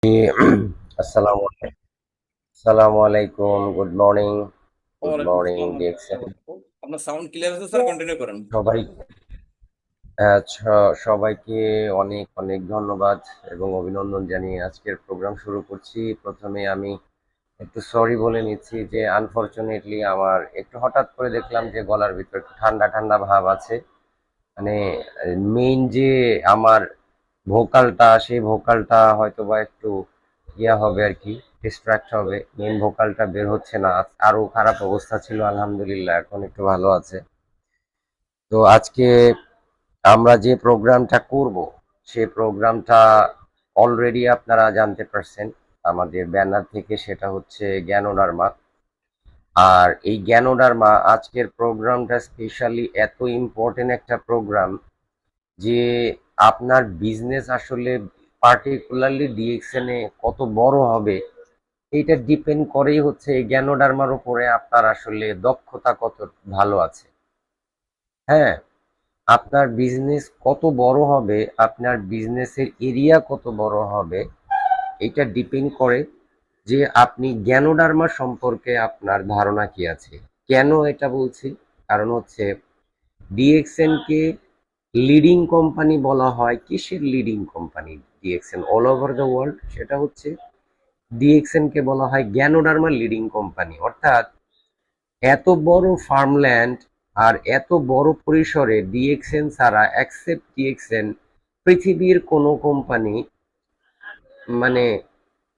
আসসালামু আসসালামু আলাইকুম। Good morning. গুড ওয়ালাইকুম মর্নিং আসসালাম ডিএক্সএন। রহমতুল্লাহ বারাকাতুহু। আপনার সাউন্ড ক্লিয়ার আছে স্যার, কন্টিনিউ করেন। সবাই সবাইকে অনেক অনেক ধন্যবাদ এবং অভিনন্দন জানিয়ে আজকের প্রোগ্রাম শুরু করছি। প্রথমে আমি একটু সরি বলে নিচ্ছি যে আনফরচুনেটলি আমার একটু হঠাৎ করে দেখলাম যে গলার ভিতর একটু ঠান্ডা ঠান্ডা ভাব আছে। মানে মেইন যে আমার ভোকালটা সেই ভোকালটা হয়তো বা একটু ইয়া হবে আর কি, ডিস্ট্রাক্ট হবে, মেইন ভোকালটা বের হচ্ছে না। আরো খারাপ অবস্থা ছিল, আলহামদুলিল্লাহ এখন একটু ভালো আছে। তো আজকে আমরা যে প্রোগ্রামটা করব সেই প্রোগ্রামটা অলরেডি আপনারা জানতে পারছেন আমাদের ব্যানার থেকে, সেটা হচ্ছে জ্ঞানোডার্মা। আর এই জ্ঞানোডার্মা আজকের প্রোগ্রামটা স্পেশালি এত ইম্পর্টেন্ট একটা প্রোগ্রাম যে আপনার বিজনেস আসলে পার্টিকুলারলি ডিএক্সএন এ কত বড় হবে এইটা ডিপেন্ড করেই হচ্ছে এই জ্ঞানোডার্মার উপরে আপনার আসলে দক্ষতা কত ভালো আছে। হ্যাঁ, আপনার বিজনেস কত বড় হবে, আপনার বিজনেসের এরিয়া কত বড় হবে, এটা ডিপেন্ড করে যে আপনি জ্ঞানোডার্মা সম্পর্কে আপনার ধারণা কি আছে। কেন এটা বলছি? কারণ হচ্ছে ডিএক্সএন কে লিডিং কোম্পানি বলা হয়। কিসের leading company? DXN all over the world, সেটা হচ্ছে ডিএক্সএন কে বলা হয় জ্ঞানোডার্মা লিডিং কোম্পানি। অর্থাৎ এত বড় ফার্মল্যান্ড আর এত বড় পরিসরে ডিএক্সএন ছাড়া, অ্যাকসেপ্ট ডিএক্সএন, পৃথিবীর কোনো কোম্পানি মানে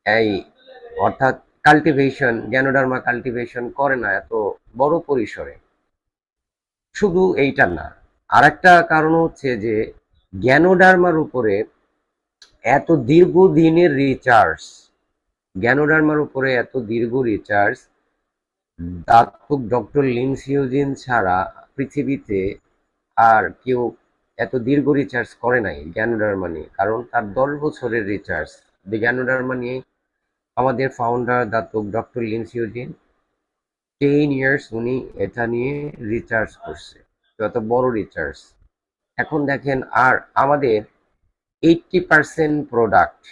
এই অর্থাৎ কাল্টিভেশন, জ্ঞানোডার্মা কাল্টিভেশন করে না এত বড় পরিসরে। শুধু এইটা না, আরেকটা কারণ হচ্ছে যে জ্ঞানোডার্মার উপরে এত দীর্ঘদিনের রিচার্জ, জ্ঞানোডার্মার উপরে এত দীর্ঘ রিচার্জ দাতক ডক্টর লিনসিওজিন ছাড়া পৃথিবীতে আর কেউ এত দীর্ঘ রিচার্জ করে নাই জ্ঞানোডার্মা নিয়ে। কারণ তার 10 বছরের রিচার্জ জ্ঞানোডার্মা নিয়ে। আমাদের ফাউন্ডার দাতক ডক্টর লিনসিওজিন 10 ইয়ার্স উনি এটা নিয়ে রিচার্জ করছে। তো এত বড় রিচার্জ। এখন দেখেন, আর আমাদের 80% প্রোডাক্ট,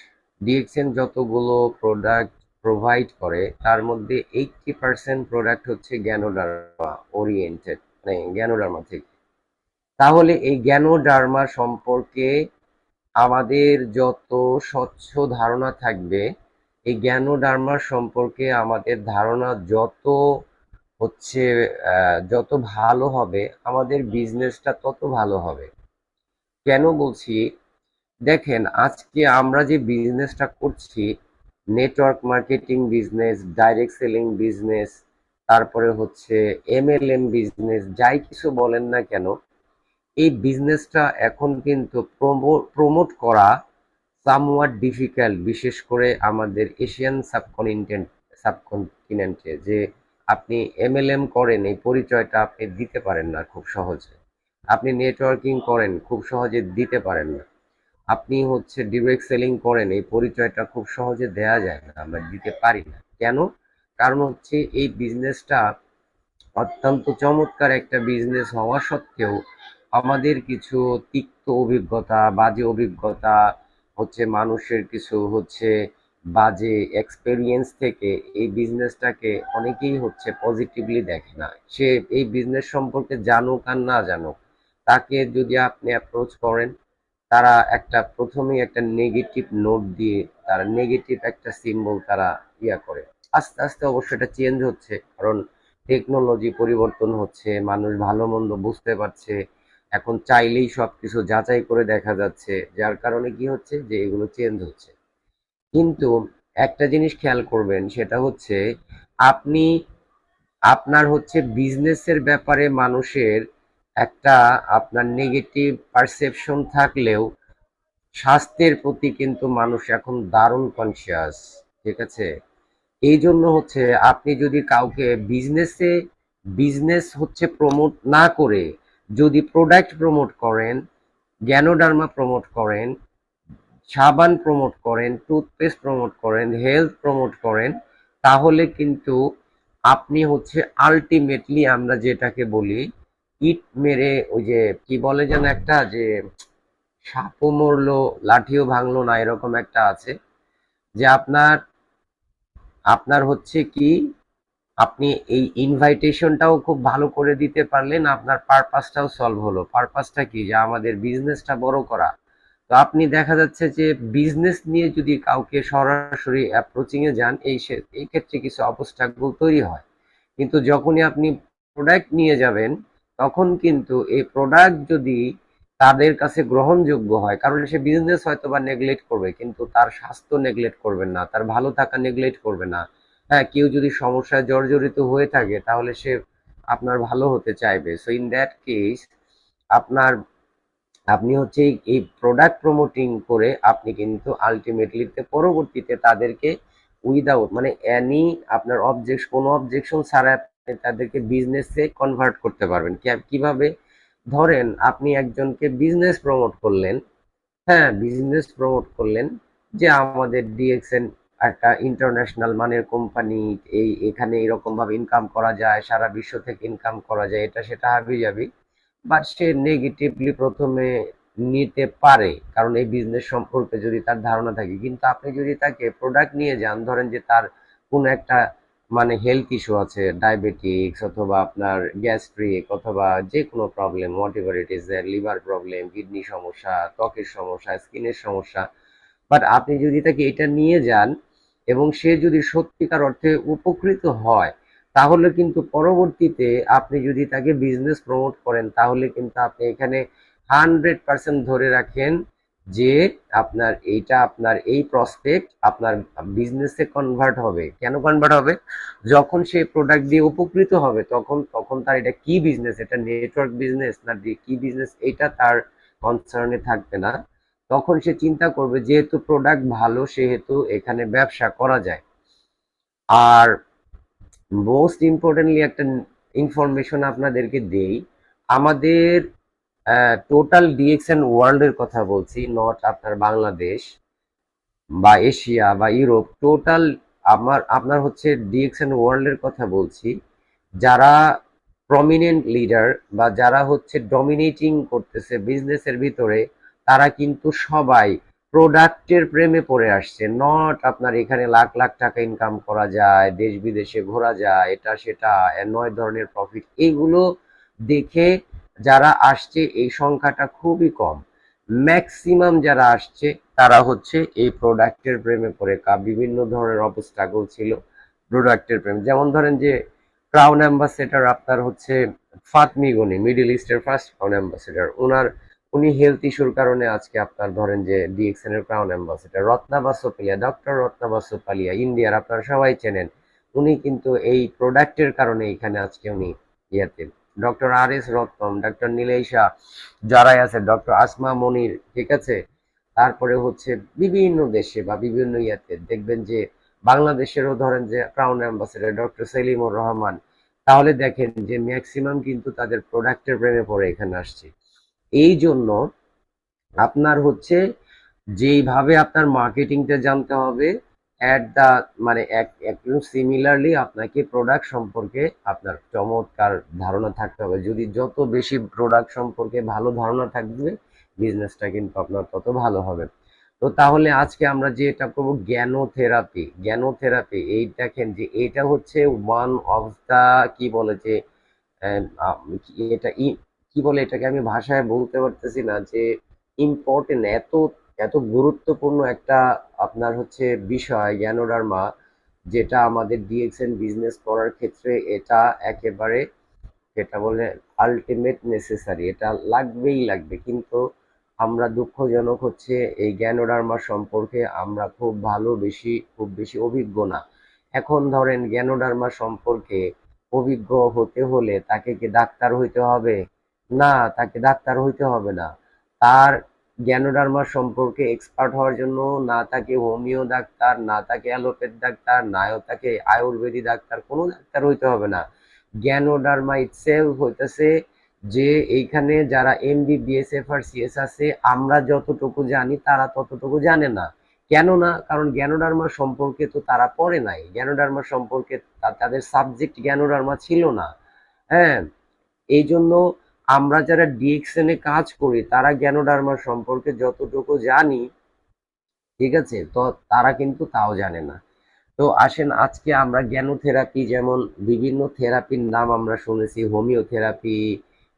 ডিএক্সএন যতগুলো প্রোডাক্ট প্রোভাইড করে তার মধ্যে 80% প্রোডাক্ট হচ্ছে জ্ঞানোডার্মা ওরিয়েন্টেড, মানে জ্ঞানোডার্মা থেকে। তাহলে এই জ্ঞানোডার্মা সম্পর্কে আমাদের যত স্বচ্ছ ধারণা থাকবে, এই জ্ঞানোডার্মা সম্পর্কে আমাদের ধারণা যত হচ্ছে যত ভালো হবে, আমাদের বিজনেসটা তত ভালো হবে। কেন বলছি? দেখেন, আজকে আমরা যে বিজনেসটা করছি, network marketing business, direct selling business, তারপরে হচ্ছে এমএলএম বিজনেস, যাই কিছু বলেন না কেন, এই বিজনেসটা এখন কিন্তু প্রমোট করা সামওয়াট ডিফিকাল্ট, বিশেষ করে আমাদের এশিয়ান সাবকন্টিনেন্টে। যে আপনি এমএলএম করেন এই পরিচয়টা আপনি দিতে পারেন না খুব সহজে, আপনি নেটওয়ার্কিং করেন খুব সহজে দিতে পারেন না, আপনি হচ্ছে ডিরেক্ট সেলিং করেন এই পরিচয়টা খুব সহজে দেয়া যায় না, আমরা দিতে পারি না। কেন? কারণ হচ্ছে এই বিজনেসটা অত্যন্ত চমৎকার একটা বিজনেস হওয়া সত্ত্বেও আমাদের কিছু তিক্ত অভিজ্ঞতা, বাজে অভিজ্ঞতা হচ্ছে, মানুষের কিছু হচ্ছে বাজে এক্সপেরিয়েন্স থেকে এই বিজনেসটাকে অনেকেই হচ্ছে পজিটিভলি দেখে না। সে এই বিজনেস সম্পর্কে জানুক আর না জানুক, তাকে যদি আপনি অ্যাপ্রোচ করেন, তারা একটা প্রথমেই একটা নেগেটিভ নোট দিয়ে, তারা নেগেটিভ একটা সিম্বল তারা ইয়া করে। আস্তে আস্তে অবশ্য এটা চেঞ্জ হচ্ছে, কারণ টেকনোলজি পরিবর্তন হচ্ছে, মানুষ ভালো মন্দ বুঝতে পারছে, এখন চাইলেই সবকিছু যাচাই করে দেখা যাচ্ছে, যার কারণে কি হচ্ছে যে এগুলো চেঞ্জ হচ্ছে। কিন্তু একটা জিনিস খেয়াল করবেন, সেটা হচ্ছে আপনি আপনার হচ্ছে বিজনেসের ব্যাপারে মানুষের একটা আপনার নেগেটিভ পারসেপশন থাকলেও স্বাস্থ্যের প্রতি কিন্তু মানুষ এখন দারুণ কনসিয়াস। ঠিক আছে? এই জন্য হচ্ছে আপনি যদি কাউকে বিজনেস হচ্ছে প্রমোট না করে যদি প্রোডাক্ট প্রমোট করেন, জ্ঞানোডার্মা প্রমোট করেন, সাবান প্রমোট করেন, টুথপেস্ট প্রমোট করেন, হেলথ প্রমোট করেন, তাহলে কিন্তু আপনি হচ্ছে আলটিমেটলি আমরা যেটাকে বলি ইট মেরে, ওই যে কি বলে যেন একটা, যে সাপও মরলো লাঠিও ভাঙলো না, এরকম একটা আছে। যে আপনার আপনার হচ্ছে কি, আপনি এই ইনভাইটেশনটাও খুব ভালো করে দিতে পারলেন, আপনার পারপাসটাও সলভ হলো। পারপাসটা কি, যে আমাদের বিজনেসটা বড় করা। তো আপনি দেখা যাচ্ছে যে বিজনেস নিয়ে যদি কাউকে সরাসরি অ্যাপ্রোচিং এ যান, এই ক্ষেত্রে কিছু অবস্ট্রাগল তৈরি হয়। কিন্তু যখনই আপনি প্রোডাক্ট নিয়ে যাবেন, তখন কিন্তু এই প্রোডাক্ট যদি তাদের কাছে গ্রহণযোগ্য হয়, কারণ সে বিজনেস হয়তো বা নেগলেক্ট করবে কিন্তু তার স্বাস্থ্য নেগলেক্ট করবে না, তার ভালো থাকা নেগলেক্ট করবে না। হ্যাঁ, কেউ যদি সমস্যায় জর্জরিত হয়ে থাকে তাহলে সে আপনার ভালো হতে চাইবে। সো ইন দ্যাট কেস আপনার আপনি হচ্ছে এই প্রোডাক্ট প্রমোটিং করে আপনি কিন্তু আলটিমেটলি পরবর্তীতে তাদেরকে উইদাউট মানে এনি আপনার কোনো অবজেকশন ছাড়া আপনি তাদেরকে বিজনেসে কনভার্ট করতে পারবেন। কিভাবে? ধরেন আপনি একজনকে বিজনেস প্রমোট করলেন, হ্যাঁ, বিজনেস প্রমোট করলেন যে আমাদের ডিএক্সএন একটা ইন্টারন্যাশনাল মানের কোম্পানি, এখানে এরকম ভাবে ইনকাম করা যায়, সারা বিশ্ব থেকে ইনকাম করা যায়, এটা সেটা হাবি যাবি। বাট সে নেগেটিভলি প্রথমে নিতে পারে, কারণ এই বিজনেস সম্পর্কে যদি তার ধারণা থাকে। কিন্তু আপনি যদি তাকে প্রোডাক্ট নিয়ে যান, ধরেন যে তার কোনো একটা মানে হেলথ ইস্যু আছে, ডায়াবেটিক্স অথবা আপনার গ্যাস্ট্রিক অথবা যে কোনো problem, what ever it is, liver problem, kidney সমস্যা, ত্বকের সমস্যা, স্কিনের সমস্যা, বাট আপনি যদি তাকে এটা নিয়ে যান এবং সে যদি সত্যিকার অর্থে উপকৃত হয়, তাহলে কিন্তু পরবর্তীতে আপনি যদি তাকে বিজনেস প্রমোট করেন, তাহলে কিন্তু আপনি এখানে 100% ধরে রাখেন যে আপনার এই প্রসপেক্ট আপনার বিজনেসে কনভার্ট হবে। কেন কনভার্ট হবে? যখন সে প্রোডাক্ট দিয়ে উপকৃত হবে, তখন তখন তার এটা কি বিজনেস, এটা নেটওয়ার্ক বিজনেস না কি বিজনেস, এটা তার কনসার্নে থাকবে না। তখন সে চিন্তা করবে যেহেতু প্রোডাক্ট ভালো সেহেতু এখানে ব্যবসা করা যায়। আর মোস্ট ইম্পর্টেন্টলি একটা ইনফরমেশন আপনাদেরকে দেই, আমাদের টোটাল ডিএক্সএন ওয়ার্ল্ড এর কথা বলছি, নট আপনার বাংলাদেশ বা এশিয়া বা ইউরোপ, টোটাল আপনার হচ্ছে ডিএক্সএন ওয়ার্ল্ড এর কথা বলছি। যারা প্রমিনেন্ট লিডার বা যারা হচ্ছে ডমিনেটিং করতেছে বিজনেসের ভিতরে, তারা কিন্তু সবাই প্রোডাক্টের প্রেমে পড়ে আসছে। নট আপনার এখানে লাখ লাখ টাকা ইনকাম করা যায়, দেশ বিদেশে ঘোরা যায়, এটা সেটা, নয় ধরনের প্রফিট, এইগুলো দেখে যারা আসছে এই সংখ্যাটা খুবই কম। ম্যাক্সিমাম যারা আসছে তারা হচ্ছে এই প্রোডাক্টের প্রেমে পড়ে। বিভিন্ন ধরনের অবস্ট্রাগল ছিল প্রোডাক্টের প্রেম। যেমন ধরেন যে ক্রাউন অ্যাম্বাসেডর আপনার হচ্ছে ফাতমি গনি, মিডল ইস্টের ফার্স্ট ক্রাউন অ্যাম্বাসেডর, উনি হেলথ ইস্যুর কারণে আজকে আপনার ধরেন যে ডিএক্সএন এর crown ambassador. Ratna Basopalia, doctor Ratna Basopalia, ইন্ডিয়ার, আপনারা সবাই চেনেন, উনি কিন্তু এই প্রোডাক্টের কারণে এখানে আজকে উনি ইয়াতে। ডক্টর আর এস রত্নম, ডক্টর নীলেশা, যারাই আছে, ডক্টর আসমা মনির, ঠিক আছে। তারপরে হচ্ছে বিভিন্ন দেশে বা বিভিন্ন ইয়াতে দেখবেন যে বাংলাদেশেরও ধরেন যে crown ambassador doctor Selimur Rahman. তাহলে দেখেন যে ম্যাক্সিমাম কিন্তু তাদের প্রোডাক্টের প্রেমে পড়ে এখানে আসছে। এই জন্য আপনার হচ্ছে যেইভাবে আপনার মার্কেটিংটা জানতে হবে, অ্যাট দা মানে একটু সিমিলারলি আপনাকে প্রোডাক্ট সম্পর্কে আপনার চমৎকার ধারণা থাকতে হবে। যদি যত বেশি প্রোডাক্ট সম্পর্কে ভালো ধারণা থাকবে, বিজনেসটা কিন্তু আপনার তত ভালো হবে। তো তাহলে আজকে আমরা যে এটা করবো, জ্ঞানোথেরাপি। জ্ঞানোথেরাপি, এই দেখেন যে এটা হচ্ছে ওয়ান অফ দা, কি বলে যে এটা কি বলে এটাকে, আমি ভাষায় বলতে পারতেছি না, যে ইম্পর্টেন্ট, এত এত গুরুত্বপূর্ণ একটা আপনার হচ্ছে বিষয় জ্ঞানোডার্মা, যেটা আমাদের ডিএক্সএন বিজনেস করার ক্ষেত্রে এটা একেবারে, যেটা বলে আলটিমেট নেসেসারি, এটা লাগবেই লাগবে। কিন্তু আমরা দুঃখজনক হচ্ছে এই জ্ঞানোডার্মা সম্পর্কে আমরা খুব বেশি অভিজ্ঞ না। এখন ধরেন জ্ঞানোডার্মা সম্পর্কে অভিজ্ঞ হতে হলে তাকে কি ডাক্তার হইতে হবে? না, তাকে ডাক্তার হইতে হবে না। তার জ্ঞানোডার্মা সম্পর্কে এক্সপার্ট হওয়ার জন্য না তাকে হোমিও ডাক্তার, না তাকে অ্যালোপ্যাথ ডাক্তার, নাও তাকে আয়ুর্বেদিক ডাক্তার, কোনো ডাক্তার হইতে হবে না। জ্ঞানোডার্মা ইটসেলফ হইতেছে যে এইখানে যারা এমবিবিএস এফআরসিএস আছে, আমরা যতটুকু জানি তারা ততটুকু জানে না। কেন না? কারণ জ্ঞানোডার্মা সম্পর্কে তো তারা পড়ে নাই, জ্ঞানোডার্মা সম্পর্কে তাদের সাবজেক্ট জ্ঞানোডার্মা ছিল না। হ্যাঁ, এই জন্য আমরা যারা ডিএক্সএন এ কাজ করি তারা জ্ঞানোডার্মা সম্পর্কে যতটুকু জানি, ঠিক আছে, তো তারা কিন্তু তাও জানে না। তো আসেন আজকে আমরা জ্ঞানোথেরাপি, যেমন বিভিন্ন থেরাপির নাম আমরা শুনেছি, হোমিওথেরাপি,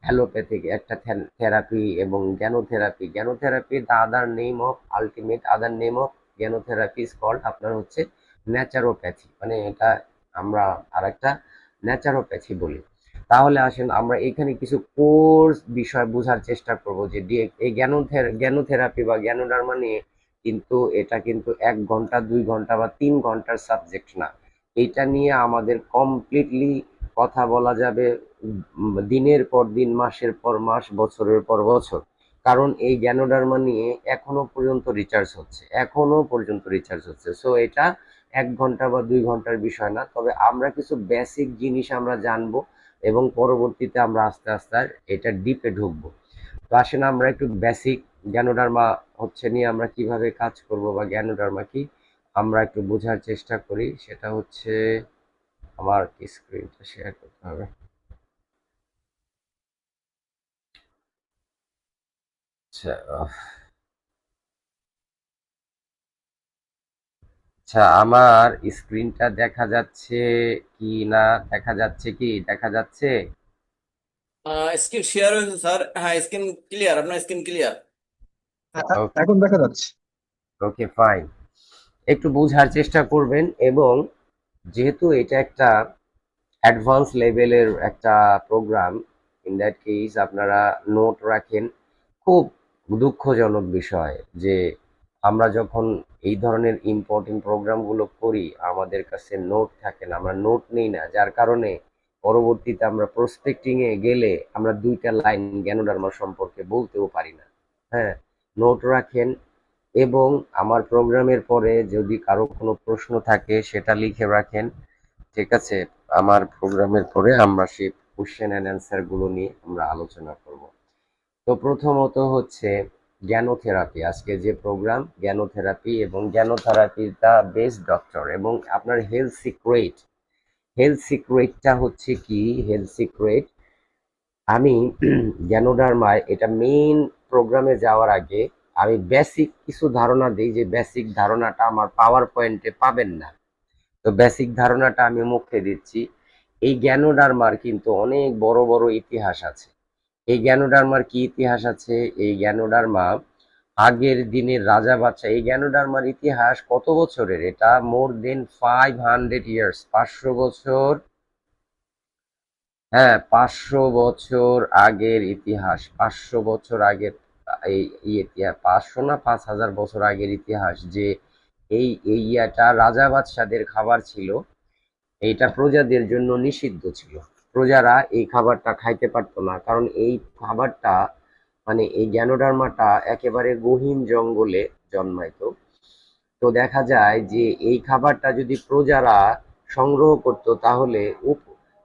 অ্যালোপ্যাথিক একটা থেরাপি এবং ganotherapy. Ganotherapy the other name of, ultimate other name of ganotherapy is called আপনার হচ্ছে ন্যাচারোপ্যাথি, মানে এটা আমরা আর একটা ন্যাচারোপ্যাথি বলি। তাহলে আসেন আমরা এখানে কিছু কোর্স বিষয় বোঝার চেষ্টা করব যে এই জ্ঞানোথেরাপি বা জ্ঞানোডার্মা নিয়ে কিন্তু এটা কিন্তু 1 ঘন্টা 2 ঘন্টা বা 3 ঘন্টার সাবজেক্ট না। এটা নিয়ে আমাদের কমপ্লিটলি কথা বলা যাবে দিনের পর দিন, মাসের পর মাস, বছরের পর বছর। কারণ এই জ্ঞানোডার্মা নিয়ে এখনো পর্যন্ত রিসার্চ হচ্ছে। সো এটা 1 ঘন্টা বা 2 ঘন্টার বিষয় না, তবে আমরা কিছু বেসিক জিনিস আমরা জানবো এবং পরবর্তীতে আমরা আস্তে আস্তে এটা ডিপে ঢুকবো। তো আসেন আমরা একটু বেসিক জ্ঞানোডার্মা হচ্ছে নিয়ে আমরা কিভাবে কাজ করব বা জ্ঞানোডার্মা কি আমরা একটু বোঝার চেষ্টা করি। সেটা হচ্ছে আমার স্ক্রিনটা শেয়ার করতে হবে। আচ্ছা, আচ্ছা, আমার স্ক্রিনটা দেখা যাচ্ছে কি না? দেখা যাচ্ছে? স্ক্রিন শেয়ার হয়েছে স্যার, হ্যাঁ স্ক্রিন ক্লিয়ার, আপনার স্ক্রিন ক্লিয়ার। ওকে, এখন দেখা যাচ্ছে। ওকে, ফাইন। একটু বোঝার চেষ্টা করবেন, এবং যেহেতু এটা একটা অ্যাডভান্স লেভেলের একটা প্রোগ্রাম, ইন দ্যাট কেস আপনারা নোট রাখেন। খুব দুঃখজনক বিষয় যে আমরা যখন এই ধরনের ইম্পর্টেন্ট প্রোগ্রামগুলো করি আমাদের কাছে নোট থাকে না, আমরা নোট নেই না, যার কারণে পরবর্তীতে আমরা প্রসপেক্টিং এ গেলে আমরা 2টা লাইন জ্ঞানোডার্মা সম্পর্কে বলতেও পারি না। হ্যাঁ, নোট রাখেন, এবং আমার প্রোগ্রামের পরে যদি কারো কোনো প্রশ্ন থাকে সেটা লিখে রাখেন। ঠিক আছে, আমার প্রোগ্রামের পরে আমরা সেই কোশ্চেন অ্যান্ড অ্যান্সার গুলো নিয়ে আমরা আলোচনা করব। তো প্রথমত হচ্ছে জ্ঞানোথেরাপি, আজকে যে প্রোগ্রাম জ্ঞানোথেরাপি, এবং জ্ঞানোথেরাপির দা বেস্ট ডক্টর এবং আপনার হেলথ সিক্রেটটা হচ্ছে কি? হেলথ সিক্রেট আমি জ্ঞানোডার্মায় এটা মেইন প্রোগ্রামে যাওয়ার আগে আমি বেসিক কিছু ধারণা দিই, যে বেসিক ধারণাটা আমার পাওয়ার পয়েন্টে পাবেন না। তো বেসিক ধারণাটা আমি মুখে দিচ্ছি। এই জ্ঞানোডার্মার কিন্তু অনেক বড় বড় ইতিহাস আছে। এই জ্ঞানোডার্মার কি ইতিহাস আছে? এই জ্ঞানোডার্মা আগের দিনের রাজা বাদশাহ, এই জ্ঞানোডার্মার ইতিহাস কত বছরের? এটা মোর দেন 500 ইয়ার্স, 500 বছর। হ্যাঁ, 500 বছর আগের ইতিহাস, 500 বছর আগের। এই ইতিহাস 500 না 5,000 বছর আগের ইতিহাস, যে এই ইয়াটা রাজা বাদশাদের খাবার ছিল। এইটা প্রজাদের জন্য নিষিদ্ধ ছিল। প্রজারা এই খাবারটা খাইতে পারতো না, কারণ এই খাবারটা মানে এই গ্যানোডার্মাটা একেবারে গহীন জঙ্গলে জন্মাইতো। তো দেখা যায় যে এই খাবারটা যদি প্রজারা সংগ্রহ করত তাহলে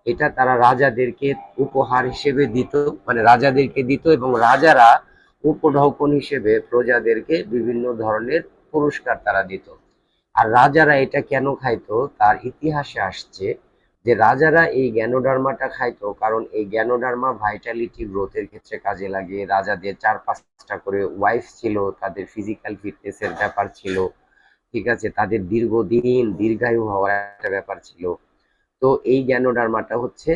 এটা তারা রাজাদেরকে উপহার হিসেবে দিত, মানে রাজাদেরকে দিত, এবং রাজারা উপঢৌকন হিসেবে প্রজাদেরকে বিভিন্ন ধরনের পুরস্কার তারা দিত। আর রাজারা এটা কেন খাইতো তার ইতিহাসে আসছে যে রাজারা এই গ্যানোডার্মাটা খাইতো কারণ এই গ্যানোডার্মা ভাইটালিটি গ্রোথের ক্ষেত্রে কাজে লাগে। রাজাদের 4-5টা করে ওয়াইফ ছিল, তাদের ফিজিক্যাল ফিটনেসের ব্যাপার ছিল। ঠিক আছে, তাদের দীর্ঘদিন দীর্ঘায়ু হওয়ার একটা ব্যাপার ছিল। তো এই গ্যানোডার্মাটা হচ্ছে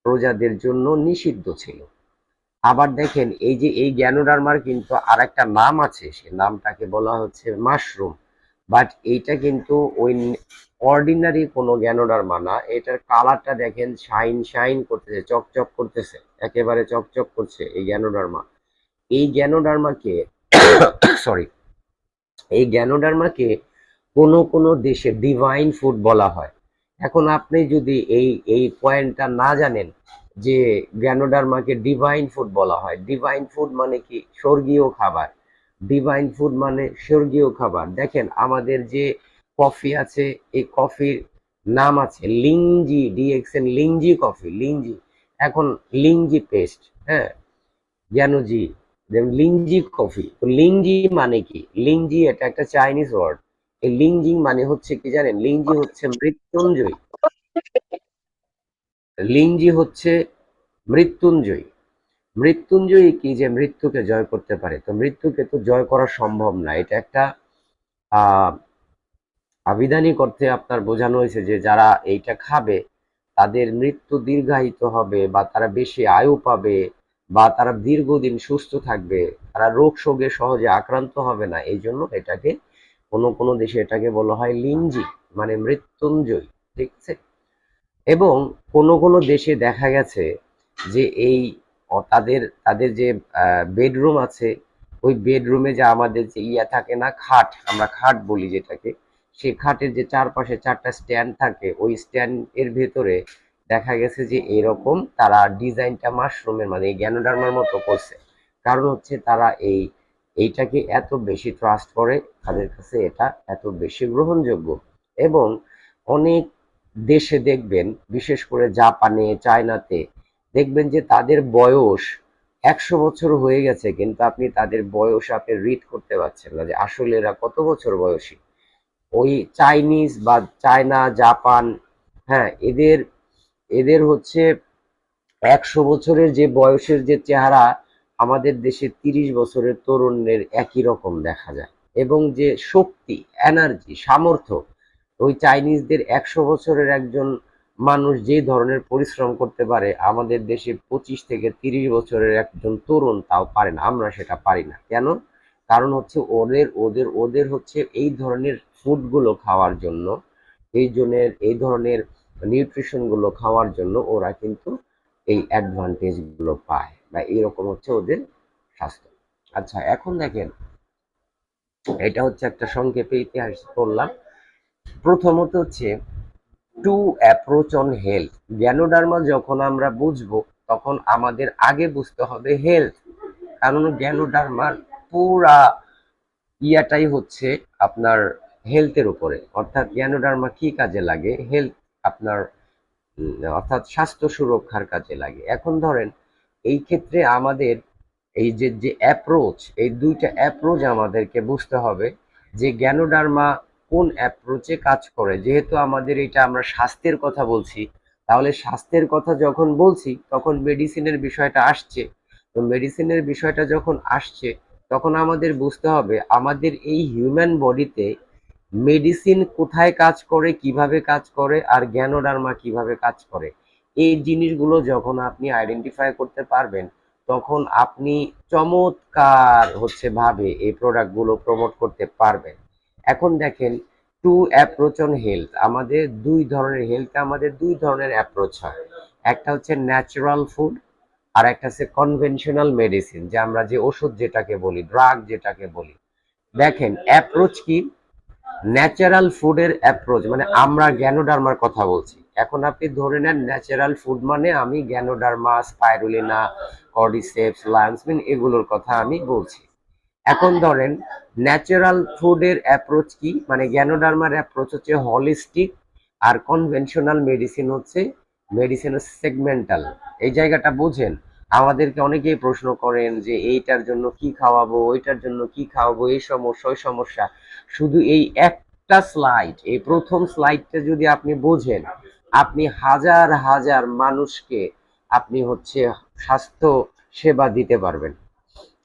প্রজাদের জন্য নিষিদ্ধ ছিল। আবার দেখেন এই যে এই গ্যানোডার্মার কিন্তু আর একটা নাম আছে, সে নামটাকে বলা হচ্ছে মাশরুম। বাট এইটা কিন্তু ওই অর্ডিনারি কোনো জ্ঞানোডার্মা না। এটার কালারটা দেখেন, শাইন শাইন করতেছে, চকচক করতেছে, একেবারে চকচক করছে এই জ্ঞানোডার্মা। এই জ্ঞানোডার্মাকে সরি, এই জ্ঞানোডার্মাকে কোনো কোনো দেশে ডিভাইন ফুড বলা হয়। এখন আপনি যদি এই এই পয়েন্টটা না জানেন যে গ্যানোডার্মাকে ডিভাইন ফুড বলা হয়, ডিভাইন ফুড মানে কি? স্বর্গীয় খাবার। ডিভাইন ফুড মানে স্বর্গীয় খাবার। দেখেন আমাদের যে কফি আছে, এই কফির নাম আছে Lingzhi, DXN Lingzhi coffee, Lingzhi. এখন লিংজি পেস্ট, হ্যাঁ, জ্ঞানজি, লিংজি কফি। তো লিংজি মানে কি? লিংজি এটা একটা চাইনিজ ওয়ার্ড। এই লিংজিং মানে হচ্ছে কি জানেন? লিংজি হচ্ছে মৃত্যুঞ্জয়। লিংজি হচ্ছে মৃত্যুঞ্জয়। মৃত্যুঞ্জয়ী কি? যে মৃত্যুকে জয় করতে পারে। তো মৃত্যুকে তো জয় করা সম্ভব না, এটা একটা আহ আবিধানিক অর্থে আপনার বোঝানো হয়েছে যে যারা এইটা খাবে তাদের মৃত্যু দীর্ঘায়িত হবে, বা তারা বেশি আয়ু পাবে, বা তারা দীর্ঘদিন সুস্থ থাকবে, তারা রোগ শোকে সহজে আক্রান্ত হবে না। এই জন্য এটাকে কোনো কোনো দেশে এটাকে বলা হয় লিঞ্জি, মানে মৃত্যুঞ্জয়। ঠিক আছে। এবং কোনো কোনো দেশে দেখা গেছে যে এই তাদের তাদের যে বেডরুম আছে, ওই বেডরুমে যে আমাদের যে ইয়া থাকে না, খাট, আমরা খাট বলি যেটাকে, সেই খাটের যে চারপাশে চারটা স্ট্যান্ড থাকে, ওই স্ট্যান্ড এর ভেতরে দেখা গেছে যে এরকম তারা ডিজাইনটা মাশরুমের মানে এই গ্যানোডার্মার মতো করছে। কারণ হচ্ছে তারা এইটাকে এত বেশি ট্রাস্ট করে, তাদের কাছে এটা এত বেশি গ্রহণযোগ্য। এবং অনেক দেশে দেখবেন, বিশেষ করে জাপানে, চায়নাতে দেখবেন যে তাদের বয়স 100 বছর হয়ে গেছে, কিন্তু আপনি তাদের বয়স আপনি রিড করতে পারছেন না যে আসলে এরা কত বছর বয়সী। ওই চাইনিজ বা চায়না, জাপান, হ্যাঁ, এদের এদের হচ্ছে 100 বছরের যে বয়সের যে চেহারা আমাদের দেশে 30 বছরের তরুণের একই রকম দেখা যায়। এবং যে শক্তি, এনার্জি, সামর্থ্য, ওই চাইনিজদের 100 বছরের একজন মানুষ যে ধরনের পরিশ্রম করতে পারে, আমাদের দেশে 25 থেকে 30 বছরের একজন তরুণ তাও পারে না। আমরা সেটা পারি না কেন? কারণ হচ্ছে ওদের ওদের ওদের হচ্ছে এই ধরনের ফুডগুলো খাওয়ার জন্য, এই ধরনের নিউট্রিশন গুলো খাওয়ার জন্য ওরা কিন্তু এই অ্যাডভান্টেজ গুলো পায়, বা এরকম হচ্ছে ওদের স্বাস্থ্য। আচ্ছা, এখন দেখেন, এটা হচ্ছে একটা সংক্ষেপে ইতিহাস বললাম। প্রথমত হচ্ছে টু অ্যাপ্রোচ অন হেলথ। জ্ঞানোডার্মা যখন আমরা বুঝবো, তখন আমাদের আগে বুঝতে হবে হেলথ। কারণ জ্ঞানোডার্মার পুরা ইয়াটাই হচ্ছে আপনার হেলথের উপরে। অর্থাৎ জ্ঞানোডার্মা কি কাজে লাগে? হেলথ, আপনার অর্থাৎ স্বাস্থ্য সুরক্ষার কাজে লাগে। এখন ধরেন, এই ক্ষেত্রে আমাদের এই যে যে অ্যাপ্রোচ, এই দুইটা অ্যাপ্রোচ আমাদেরকে বুঝতে হবে যে জ্ঞানোডার্মা কোন অ্যাপ্রোচে কাজ করে। যেহেতু আমাদের এটা আমরা স্বাস্থ্যের কথা বলছি, তাহলে স্বাস্থ্যের কথা যখন বলছি তখন মেডিসিনের বিষয়টা আসছে। তো মেডিসিনের বিষয়টা যখন আসছে, তখন আমাদের বুঝতে হবে আমাদের এই হিউম্যান বডিতে মেডিসিন কোথায় কাজ করে, কিভাবে কাজ করে, আর জ্ঞানোডার্মা কিভাবে কাজ করে। এই জিনিসগুলো যখন আপনি আইডেন্টিফাই করতে পারবেন, তখন আপনি চমৎকার হচ্ছে ভাবে এই প্রোডাক্টগুলো প্রমোট করতে পারবেন। এখন দেখেন, টু অ্যাপ্রোচ অন হেলথ, আমাদের দুই ধরনের অ্যাপ্রোচ হয়। একটা হচ্ছে ন্যাচারাল ফুড, আর একটা হচ্ছে কনভেনশনাল মেডিসিন, যে আমরা যে ওষুধ যেটাকে বলি, ড্রাগ যেটাকে বলি। দেখেন অ্যাপ্রোচ কি? ন্যাচারাল ফুডের অ্যাপ্রোচ মানে আমরা গ্যানোডার্মার কথা বলছি। এখন আপনি ধরে নেন ন্যাচারাল ফুড মানে আমি গ্যানোডার্মা, স্পাইরুলিনা, কর্ডিসেপস, লায়ন্সমিন এগুলোর কথা আমি বলছি। এখন ধরেন ন্যাচারাল ফুডের অ্যাপ্রোচ কি, মানে গ্যানোডার্মার অ্যাপ্রোচ হচ্ছে হলিস্টিক, আর কনভেনশনাল মেডিসিন সেগমেন্টাল। এই জায়গাটা বোঝেন। আমাদেরকে অনেকেই প্রশ্ন করেন যে এইটার জন্য কি খাওয়াবো, ওইটার জন্য কি খাওয়াবো, এই সমস্যা ওই সমস্যা। শুধু এই একটা স্লাইড, এই প্রথম স্লাইডটা যদি আপনি বোঝেন, আপনি হাজার হাজার মানুষকে আপনি হচ্ছে স্বাস্থ্য সেবা দিতে পারবেন।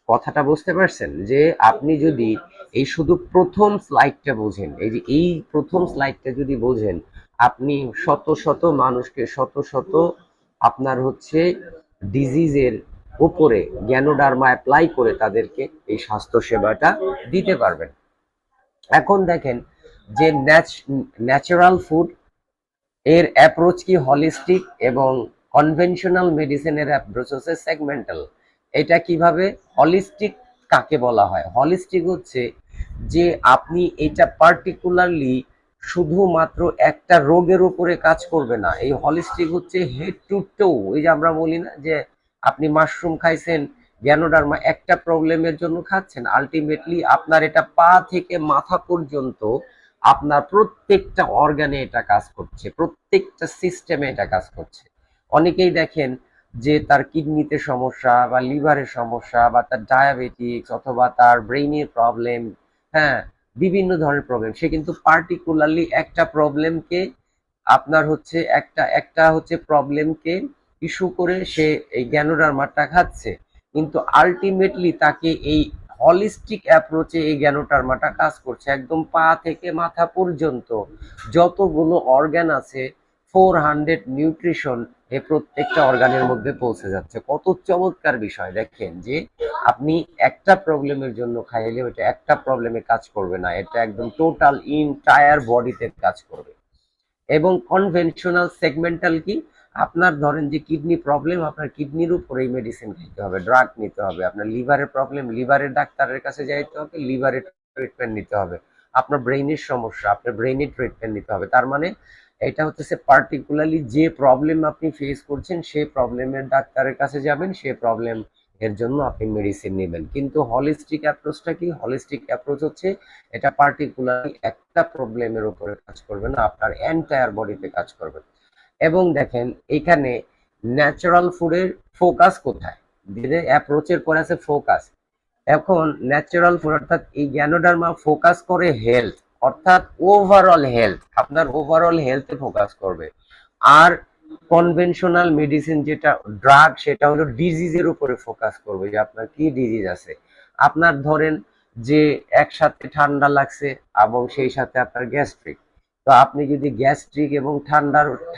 কথাটা বুঝতে পারছেন? যে আপনি যদি এই শুধু প্রথম স্লাইডটা বোঝেন, এই যে এই প্রথম স্লাইডটা যদি বোঝেন, আপনি শত শত মানুষকে, শত শত আপনার হচ্ছে ডিজিজের উপরে জ্ঞানোডার্মা অ্যাপ্লাই করে তাদেরকে এই স্বাস্থ্য সেবাটা দিতে পারবেন। এখন দেখেন যে ন্যাচারাল ফুড এর অ্যাপ্রোচ কি হলিস্টিক, এবং কনভেনশনাল মেডিসিনের অ্যাপ্রোচ হচ্ছে সেগমেন্টাল। এটা কিভাবে? হলিস্টিক কাকে বলা হয়? হলিস্টিক হচ্ছে যে আপনি এটা পার্টিকুলারলি শুধুমাত্র একটা রোগের উপরে কাজ করবে না। এই হলিস্টিক হচ্ছে হেড টু টো। এই যে আমরা বলি না যে আপনি মাশরুম খাইছেন, গ্যানোডার্মা একটা প্রবলেমের জন্য খাচ্ছেন, আলটিমেটলি আপনার এটা পা থেকে মাথা পর্যন্ত আপনার প্রত্যেকটা অর্গানে এটা কাজ করছে, প্রত্যেকটা সিস্টেমে এটা কাজ করছে। অনেকেই দেখেন যে তার কিডনিতে সমস্যা, বা লিভারের সমস্যা, বা তার ডায়াবেটিক্স, অথবা তার ব্রেইনের প্রবলেম, হ্যাঁ, বিভিন্ন ধরনের প্রবলেম, সে কিন্তু পার্টিকুলারলি একটা প্রবলেমকে আপনার হচ্ছে একটা একটা হচ্ছে প্রবলেমকে ইস্যু করে সে এই গ্যানোডার্মাটা খাচ্ছে। কিন্তু আলটিমেটলি তাকে এই হলিস্টিক অ্যাপ্রোচে এই জ্ঞানোটার্মাটা কাজ করছে, একদম পা থেকে মাথা পর্যন্ত যতগুলো অর্গান আছে 400 নিউট্রিশন এই প্রত্যেকটা অর্গানের মধ্যে পৌঁছে যাচ্ছে। কত চমৎকার বিষয় দেখেন যে আপনি একটা প্রবলেমের জন্য খাইলে ওটা একটা প্রবলেমে কাজ করবে না, এটা একদম টোটাল ইনটায়ার বডিতে কাজ করবে। এবং কনভেনশনাল সেগমেন্টাল কি, আপনার ধরেন যে কিডনি প্রবলেম, আপনার কিডনির উপরেই মেডিসিন খেতে হবে, ড্রাগ নিতে হবে। আপনার লিভারের প্রবলেম, লিভারের ডাক্তারের কাছে যাইতে হবে, লিভারের ট্রিটমেন্ট নিতে হবে। আপনার ব্রেইনের সমস্যা, আপনার ব্রেইনের ট্রিটমেন্ট নিতে হবে। তার মানে এটা হচ্ছে পার্টিকুলারলি যে প্রবলেম আপনি ফেস করছেন সেই প্রবলেমের ডাক্তারের কাছে যাবেন, সেই প্রবলেম এর জন্য আপনি মেডিসিন নেবেন। কিন্তু হলিস্টিক অ্যাপ্রোচটা কি, হলিস্টিক অ্যাপ্রোচ হচ্ছে এটা পার্টিকুলারলি একটা প্রবলেমের উপরে কাজ করবে না, আপনার এন্টায়ার বডিতে কাজ করবে। এবং দেখেন এখানে ন্যাচারাল ফুডের ফোকাস কোথায়, অ্যাপ্রোচের পরে আছে ফোকাস। এখন ন্যাচারাল ফুড অর্থাৎ এই জ্ঞানোডার্মা ফোকাস করে হেলথ, অর্থাৎ ওভারঅল হেলথ, আপনার ওভারঅল হেলথে ফোকাস করবে। আর কনভেনশনাল মেডিসিন যেটা ড্রাগ, সেটা হলো ডিজিজের উপরে ফোকাস করবে, যে আপনার কি ডিজিজ আছে। আপনার ধরেন যে একসাথে ঠান্ডা লাগছে এবং সেই সাথে আপনার গ্যাস্ট্রিক, তো আপনি যদি গ্যাস্ট্রিক এবং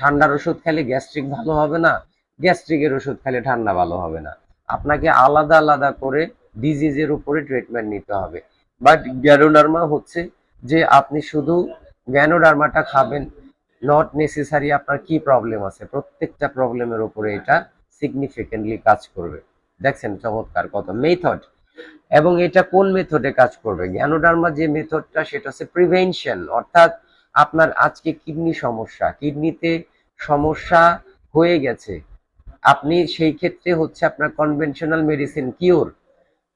ঠান্ডার ওষুধ খেলে গ্যাস্ট্রিক ভালো হবে না, গ্যাস্ট্রিকের ওষুধ খেলে ঠান্ডা ভালো হবে না। আপনাকে আলাদা আলাদা করে ডিজিজের উপরে ট্রিটমেন্ট নিতে হবে। বাট গ্যানোডার্মা হচ্ছে যে আপনি শুধু গ্যানোডার্মাটা খাবেন, নট নেসেসারি আপনার কি প্রবলেম আছে, প্রত্যেকটা প্রবলেমের উপরে এটা সিগনিফিকেন্টলি কাজ করবে। দেখছেন চমৎকার কত মেথড। এবং এটা কোন মেথডে কাজ করবে, জ্ঞানোডার্মা যে মেথডটা সেটা হচ্ছে প্রিভেনশন, অর্থাৎ আপনার আজকে কিডনি সমস্যা, কিডনিতে সমস্যা হয়ে গেছে, আপনি সেই ক্ষেত্রে হচ্ছে আপনার কনভেনশনাল মেডিসিন কিওর।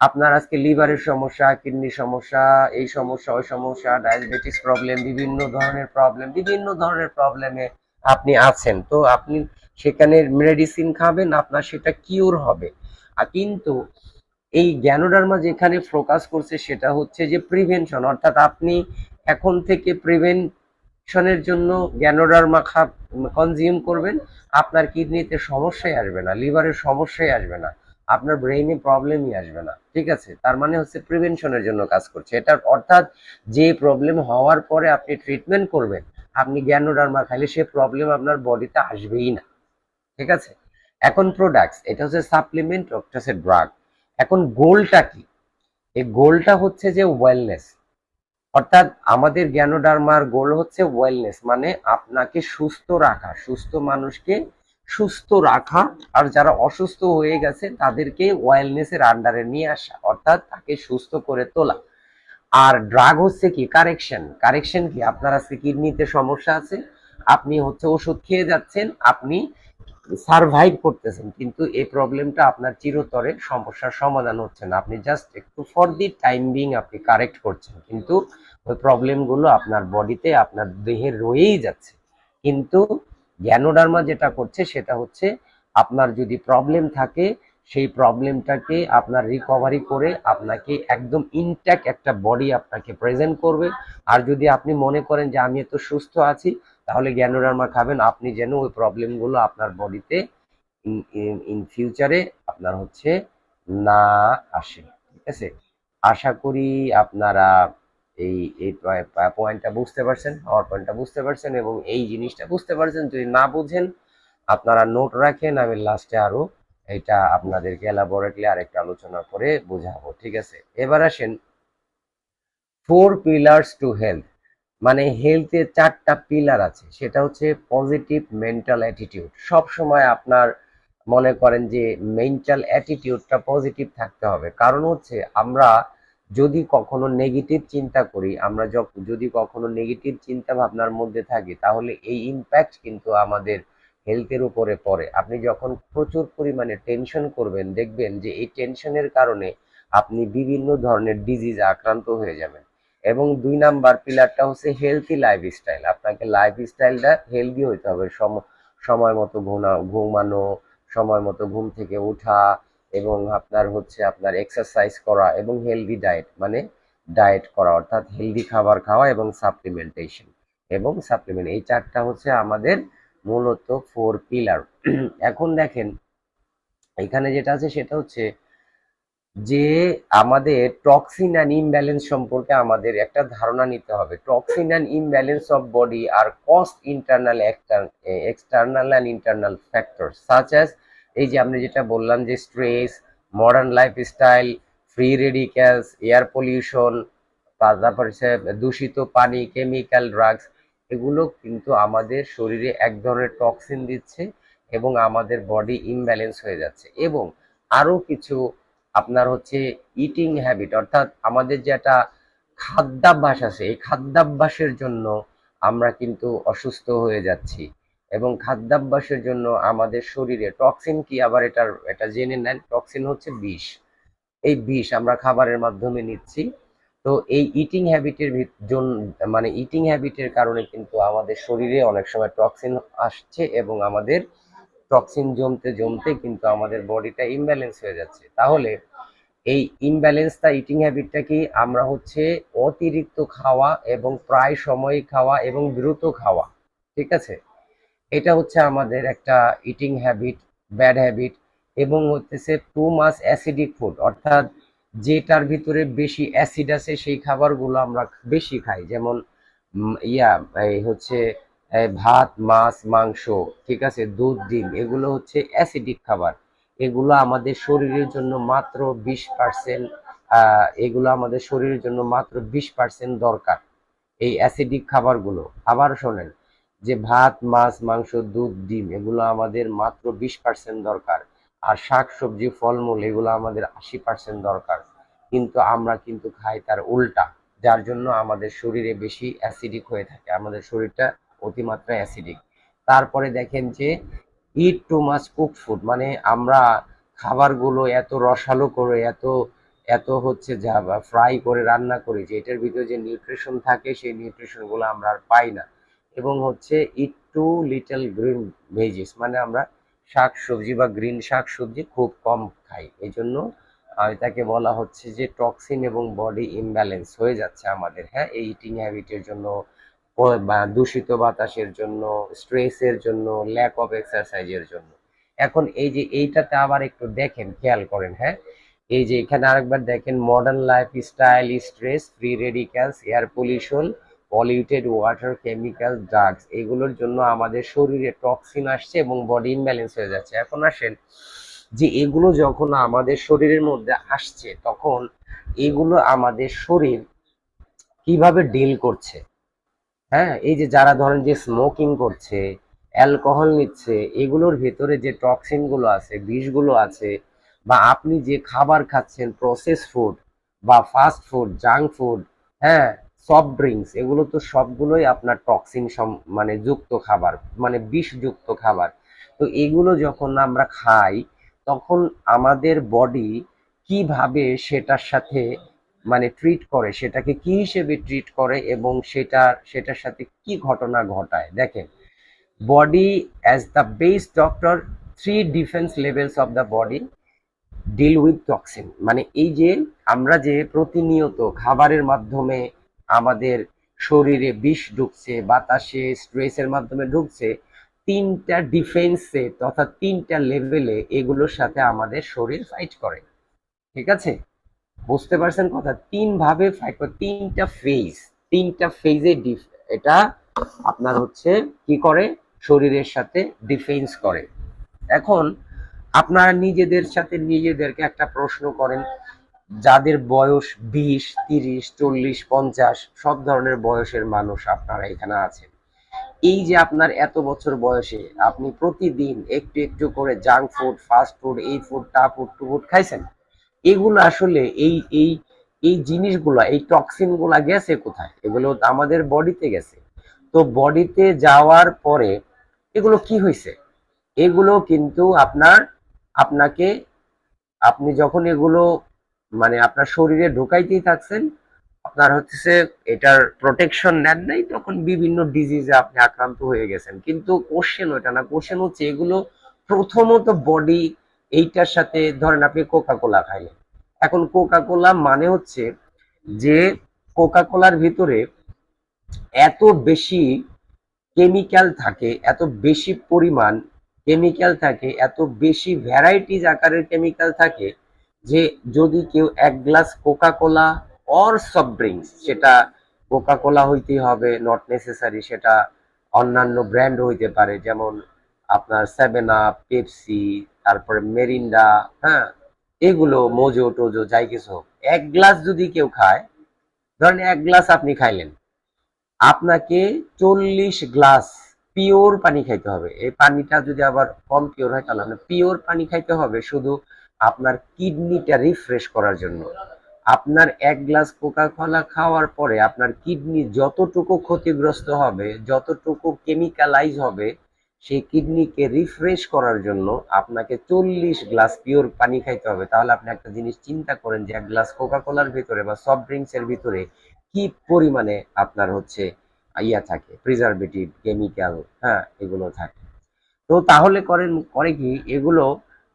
আপনার আজকে লিভারের সমস্যা, কিডনির সমস্যা, এই সমস্যা ওই সমস্যা, ডায়াবেটিস প্রবলেম, বিভিন্ন ধরনের প্রবলেমে আপনি আছেন, তো আপনি সেখানে মেডিসিন খাবেন, আপনার সেটা কিওর হবে। আর কিন্তু এই জ্ঞানোডার্মা যেখানে ফোকাস করছে সেটা হচ্ছে যে প্রিভেনশন, অর্থাৎ আপনি এখন থেকে প্রিভেনশনের জন্য জ্ঞানোডার্মা কনজিউম করবেন, আপনার কিডনিতে সমস্যাই আসবে না, লিভারের সমস্যাই আসবে না, আপনার ব্রেইনে প্রবলেমই আসবে না। ঠিক আছে, তার মানে হচ্ছে প্রিভেনশনের জন্য কাজ করছে এটার, অর্থাৎ যে প্রবলেম হওয়ার পরে আপনি ট্রিটমেন্ট করবেন, আপনি জ্ঞানোডার্মা খাইলে সে প্রবলেম আপনার বডিতে আসবেই না। ঠিক আছে। এখন প্রোডাক্টস, এটা হচ্ছে সাপ্লিমেন্ট, একটা হচ্ছে ড্রাগ। এখন গোলটা কি, এই গোলটা হচ্ছে যে ওয়েলনেস, অর্থাৎ আমাদের জ্ঞানোডার্মার গোল হচ্ছে ওয়েলনেস, মানে আপনাকে সুস্থ রাখা, সুস্থ মানুষকে সুস্থ রাখা, আর যারা অসুস্থ হয়ে গেছে তাদেরকে ওয়েলনেসের আন্ডারে নিয়ে আসা, অর্থাৎ তাকে সুস্থ করে তোলা। আর ড্রাগ হচ্ছে কি কারেকশন, কারেকশন কি, আপনার আজকে কিডনিতে সমস্যা আছে, আপনি হচ্ছে ওষুধ খেয়ে যাচ্ছেন, আপনি সারভাইভ করতেছেন, কিন্তু এই প্রবলেমটা আপনার চিরতরে সমস্যার সমাধান হচ্ছে না, আপনি জাস্ট একটু ফর দি টাইম বিং আপনি কারেক্ট করছেন, কিন্তু ওই প্রবলেমগুলো আপনার বডিতে আপনার দেহে রয়েই যাচ্ছে। কিন্তু জ্ঞানোডার্মা যেটা করছে সেটা হচ্ছে আপনার যদি প্রবলেম থাকে সেই প্রবলেমটাকে আপনার রিকভারি করে আপনাকে একদম ইনট্যাক্ট একটা বডি আপনাকে প্রেজেন্ট করবে। আর যদি আপনি মনে করেন যে আমি এত সুস্থ আছি, তাহলে জ্ঞানোডার্মা খাবেন, আপনি যেন ওই প্রবলেমগুলো আপনার বডিতে ইন ফিউচারে আপনার হচ্ছে না আসে। ঠিক আছে, আশা করি আপনারা এই এই পয়েন্টটা বুঝতে পারছেন, আমার পয়েন্টটা বুঝতে পারছেন এবং এই জিনিসটা বুঝতে পারছেন। যদি না বুঝেন আপনারা নোট রাখেন, আমি লাস্টে আরো এটা আপনাদেরকে এলাবোরেটলি আরেকটা আলোচনা করে বোঝাবো। ঠিক আছে, এবার আসেন 4 পিলার্স টু হেলথ, মানে হেলথের 4টা পিলার আছে, সেটা হচ্ছে পজিটিভ মেন্টাল অ্যাটিটিউড। সব সময় আপনার মনে করেন যে মেন্টাল অ্যাটিটিউডটা পজিটিভ থাকতে হবে, কারণ হচ্ছে আমরা যদি কখনো নেগেটিভ চিন্তা করি, আমরা যদি কখনো নেগেটিভ চিন্তা ভাবনার মধ্যে থাকি, তাহলে এই ইম্প্যাক্ট কিন্তু আমাদের হেলথের উপরে পড়ে। আপনি যখন প্রচুর পরিমাণে টেনশন করবেন, দেখবেন যে এই টেনশনের কারণে আপনি বিভিন্ন ধরনের ডিজিজ আক্রান্ত হয়ে যাবেন। এবং 2 নাম্বার পিলারটা হচ্ছে হেলথি লাইফস্টাইল, আপনাকে লাইফস্টাইলটা হেলদি হইতে হবে, সময় মতো ঘুমানো, সময় মতো ঘুম থেকে ওঠা, এবং আপনার হচ্ছে আপনার এক্সারসাইজ করা এবং হেলদি ডায়েট, মানে ডায়েট করা অর্থাৎ হেলদি খাবার খাওয়া এবং সাপ্লিমেন্টেশন এবং সাপ্লিমেন্ট, এই 4টা হচ্ছে আমাদের মূলত 4 পিলার। এখন দেখেন এখানে যেটা আছে সেটা হচ্ছে যে আমাদের টক্সিন অ্যান্ড ইমব্যালেন্স সম্পর্কে আমাদের একটা ধারণা নিতে হবে। Toxin and imbalance of body are caused internal external and internal factor such as, এই যে আমরা যেটা বললাম যে stress, modern lifestyle, free radicals, air pollution, তারপর হচ্ছে দূষিত পানি, কেমিক্যাল, ড্রাগস, এগুলো কিন্তু আমাদের শরীরে এক ধরনের টক্সিন দিচ্ছে এবং আমাদের বডি ইমব্যালেন্স হয়ে যাচ্ছে। এবং আরো কিছু আপনার হচ্ছে ইটিং হ্যাবিট, অর্থাৎ আমাদের যে একটা খাদ্যাভ্যাস আছে, এই খাদ্যাভ্যাসের জন্য আমরা কিন্তু অসুস্থ হয়ে যাচ্ছি। এবং খাদ্যাভ্যাসের জন্য আমাদের শরীরে টক্সিন কি, আবার এটা জেনে নেন, টক্সিন হচ্ছে বিষ। এই বিষ আমরা খাবারের মাধ্যমে নিচ্ছি। তো এই ইটিং হ্যাবিটের জন্য, মানে ইটিং হ্যাবিটের কারণে কিন্তু আমাদের শরীরে অনেক সময় টক্সিন আসছে এবং আমাদের টক্সিন জমতে জমতে কিন্তু আমাদের বডিটা ইমব্যালেন্স হয়ে যাচ্ছে। তাহলে এই ইমব্যালেন্সটা, ইটিং হ্যাবিটটা কি, আমরা হচ্ছে অতিরিক্ত খাওয়া এবং প্রায় সময় খাওয়া এবং দ্রুত খাওয়া, ঠিক আছে, এটা হচ্ছে আমাদের একটা ইটিং হ্যাবিট, ব্যাড হ্যাবিট। এবং হচ্ছে টু মাস অ্যাসিডিক ফুড, অর্থাৎ যেটার ভিতরে বেশি অ্যাসিড আছে সেই খাবারগুলো আমরা বেশি খাই। যেমন এই হচ্ছে ভাত, মাছ, মাংস, ঠিক আছে, দুধ, ডিম, এগুলো হচ্ছে অ্যাসিডিক খাবার। এগুলো আমাদের শরীরের জন্য মাত্র 20%, এগুলো আমাদের শরীরের জন্য মাত্র 20% দরকার, এই অ্যাসিডিক খাবারগুলো। আবার শোনেন, যে ভাত, মাছ, মাংস, দুধ, ডিম, এগুলো আমাদের মাত্র 20% দরকার। আর শাক সবজি, ফলমূল, এগুলো আমাদের 80% দরকার। কিন্তু আমরা কিন্তু খাই তার উল্টা, যার জন্য আমাদের শরীরে বেশি অ্যাসিডিক হয়ে থাকে, আমাদের শরীরটা অতিমাত্রায় অ্যাসিডিক। তারপরে দেখেন যে ইট টু মাচ কুক ফুড, মানে আমরা খাবারগুলো এত রসালো করে, এত এত হচ্ছে যা ফ্রাই করে রান্না করি যে এটার ভিতরে যে নিউট্রিশন থাকে সেই নিউট্রিশন গুলো আমরা আর পাই না। এবং হচ্ছে ইট টু লিটল গ্রিন ভেজিস, মানে আমরা শাক সবজি বা গ্রিন শাক সবজি খুব কম খাই। এই জন্য এটাকে বলা হচ্ছে যে টক্সিন এবং বডি ইমব্যালেন্স হয়ে যাচ্ছে আমাদের, হ্যাঁ, এই ইটিং হ্যাবিটের জন্য, বা দূষিত বাতাসের জন্য, স্ট্রেসের জন্য, ল্যাক অফ এক্সারসাইজের জন্য। এখন এই যে এইটাতে আবার একটু দেখেন, খেয়াল করেন, হ্যাঁ, এই যে এখানে আরেকবার দেখেন, modern life style, stress, free radicals, air pollution, polluted water, chemical, drugs, এগুলোর জন্য আমাদের শরীরে টক্সিন আসছে এবং বডি ইমব্যালেন্স হয়ে যাচ্ছে। এখন আসেন যে এগুলো যখন আমাদের শরীরের মধ্যে আসছে তখন এগুলো আমাদের শরীর কিভাবে ডিল করছে। হ্যাঁ, এই যে যারা ধরেন যে স্মোকিং করছে, অ্যালকোহল নিচ্ছে, এগুলোর ভেতরে যে টক্সিন গুলো আছে, বিষগুলো আছে, বা আপনি যে খাবার খাচ্ছেন, প্রসেস ফুড বা ফাস্ট ফুড, জাঙ্ক ফুড, হ্যাঁ, সফট ড্রিঙ্কস, এগুলো তো সবগুলোই আপনার টক্সিন মানে যুক্ত খাবার, মানে বিষযুক্ত খাবার। তো এগুলো যখন আমরা খাই তখন আমাদের বডি কিভাবে সেটার সাথে মানে ট্রিট করে, সেটাকে কি হিসেবে ট্রিট করে এবং সেটার সাথে কি ঘটনা ঘটায়। দেখেন, body as the best doctor, three defence levels of the body deal with toxin, মানে এই যে আমরা যে প্রতিনিয়ত খাবারের মাধ্যমে আমাদের শরীরে বিষ ঢুকছে, বাতাসে, স্ট্রেসের মাধ্যমে ঢুকছে, তিনটা ডিফেন্সে তথা তিনটা লেভেলে এগুলোর সাথে আমাদের শরীর ফাইট করে, ঠিক আছে, বুঝতে পারছেন কথা, তিন ভাবে ফাইট করে, তিনটা ফেজে এটা আপনার হচ্ছে কি করে, শরীরের সাথে ডিফেন্স করে। এখন আপনারা নিজেদের সাথে নিজেদেরকে একটা প্রশ্ন করেন, যাদের বয়স 20, 30, 40, 50, সব ধরনের বয়সের মানুষ আপনারা এখানে আছেন, এই যে আপনার এত বছর বয়সে আপনি প্রতিদিন একটু একটু করে জাঙ্ক ফুড, ফাস্ট ফুড, এই ফুড, টা ফুড, টু ফুড খাইছেন, এগুলো আসলে এই জিনিসগুলা, এই টক্সিন গুলা গেছে কোথায়? এগুলো তো আমাদের বডিতে গেছে। তো বডিতে যাওয়ার পরে এগুলো কি হয়েছে? এগুলো কিন্তু আপনাকে, আপনি যখন এগুলো মানে আপনার শরীরে ঢুকাইতেই থাকছেন, আপনার হচ্ছে এটার প্রোটেকশন নেন নাই, তখন বিভিন্ন ডিজিজে আপনি আক্রান্ত হয়ে গেছেন। কিন্তু কোশ্চেন ওইটা না, কোশ্চেন হচ্ছে এগুলো প্রথমত বডি এইটার সাথে, ধরেন আপনি কোকা কোলা খাইলেন, এখন কোকা কোলা মানে হচ্ছে যে কোকা কোলার ভিতরে এত বেশি কেমিক্যাল থাকে, এত বেশি পরিমাণ কেমিক্যাল থাকে, এত বেশি ভ্যারাইটিজ আকারের কেমিক্যাল থাকে, যে যদি কেউ 1 glass Coca Cola or soft drinks, সেটা কোকা কোলা হইতেই হবে, নট নেসেসারি, সেটা অন্যান্য ব্র্যান্ড হইতে পারে, যেমন আপনার 7 আপ, পেপসি, তারপরে মেরিন্ডা, হ্যাঁ, এগুলো মোজো টোজো যাই কিছু হোক, 1 গ্লাস যদি কেউ খায়, ধরেন 1 গ্লাস আপনি খাইলেন, আপনাকে 40 গ্লাস পিওর পানি খাইতে হবে। এই পানিটা যদি আবার কম পিওর হয় তাহলে আপনার পিওর পানি খাইতে হবে, শুধু আপনার কিডনিটা রিফ্রেশ করার জন্য। আপনার 1 গ্লাস কোকা কোলা খাওয়ার পরে আপনার কিডনি যতটুকু ক্ষতিগ্রস্ত হবে, যতটুকু কেমিক্যালাইজ হবে, সেই কিডনিকে রিফ্রেশ করার জন্য আপনাকে 40 গ্লাস পিওর পানি খাইতে হবে। তাহলে আপনি একটা জিনিস চিন্তা করেন যে 1 গ্লাস কোকা কোলার ভিতরে বা সফট ড্রিঙ্কস এর ভিতরে কি পরিমাণে আপনার হচ্ছে থাকে, প্রিজারভেটিভ, কেমিক্যাল, হ্যাঁ, এগুলো থাকে। তো তাহলে করে কি এগুলো,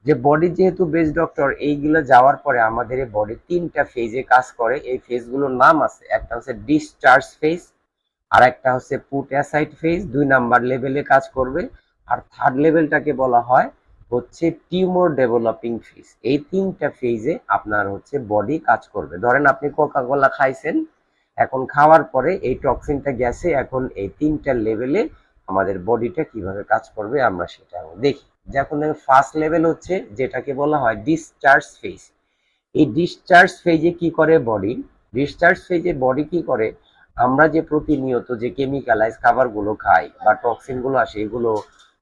যে বডি যেহেতু বেস ডক্টর, এইগুলো যাওয়ার পরে আমাদের এই বডি 3টা ফেজে কাজ করে। এই ফেজগুলোর নাম আছে, একটা হচ্ছে ডিসচার্জ ফেজ, আর একটা হচ্ছে পুট অ্যাসাইড ফেজ, 2 নাম্বার লেভেলে কাজ করবে। আর থার্ড লেভেলটাকে বলা হয় হচ্ছে টিউমার ডেভেলপিং ফেজ। এই 3টা ফেজে আপনার হচ্ছে বডি কাজ করবে। ধরেন আপনি কোকা কোলা খাইছেন, এখন খাওয়ার পরে এই টক্সিনটা গেছে, এখন এই 3টা লেভেলে আমাদের বডিটা কিভাবে কাজ করবে আমরা সেটা দেখি। যখন ফার্স্ট লেভেল হচ্ছে যেটাকে বলা হয় ডিসচার্জ ফেজ। এই ডিসচার্জ ফেজে কি করে বডি, ডিসচার্জ ফেজে বডি কি করে, আমরা যে প্রতিনিয়ত যে কেমিক্যালাইজ খাবারগুলো খাই বা টক্সিন গুলো আসে, এগুলো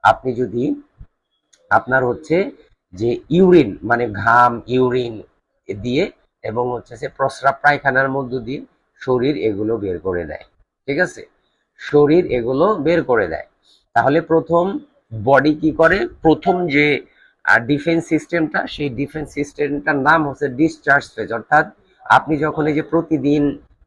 আপনি যদি আপনার হচ্ছে যে ইউরিন মানে ঘাম, ইউরিন দিয়ে এবং হচ্ছে যে প্রস্রাব পায়খানার মধ্য দিয়ে শরীর এগুলো বের করে দেয়। ঠিক আছে, শরীর এগুলো বের করে দেয়। তাহলে প্রথম বডি কি করে, প্রথম যে ডিফেন্স সিস্টেমটা, সেই ডিফেন্স সিস্টেমটার নাম হচ্ছে ডিসচার্জ ফেজ। অর্থাৎ আপনি যখন এই যে প্রতিদিন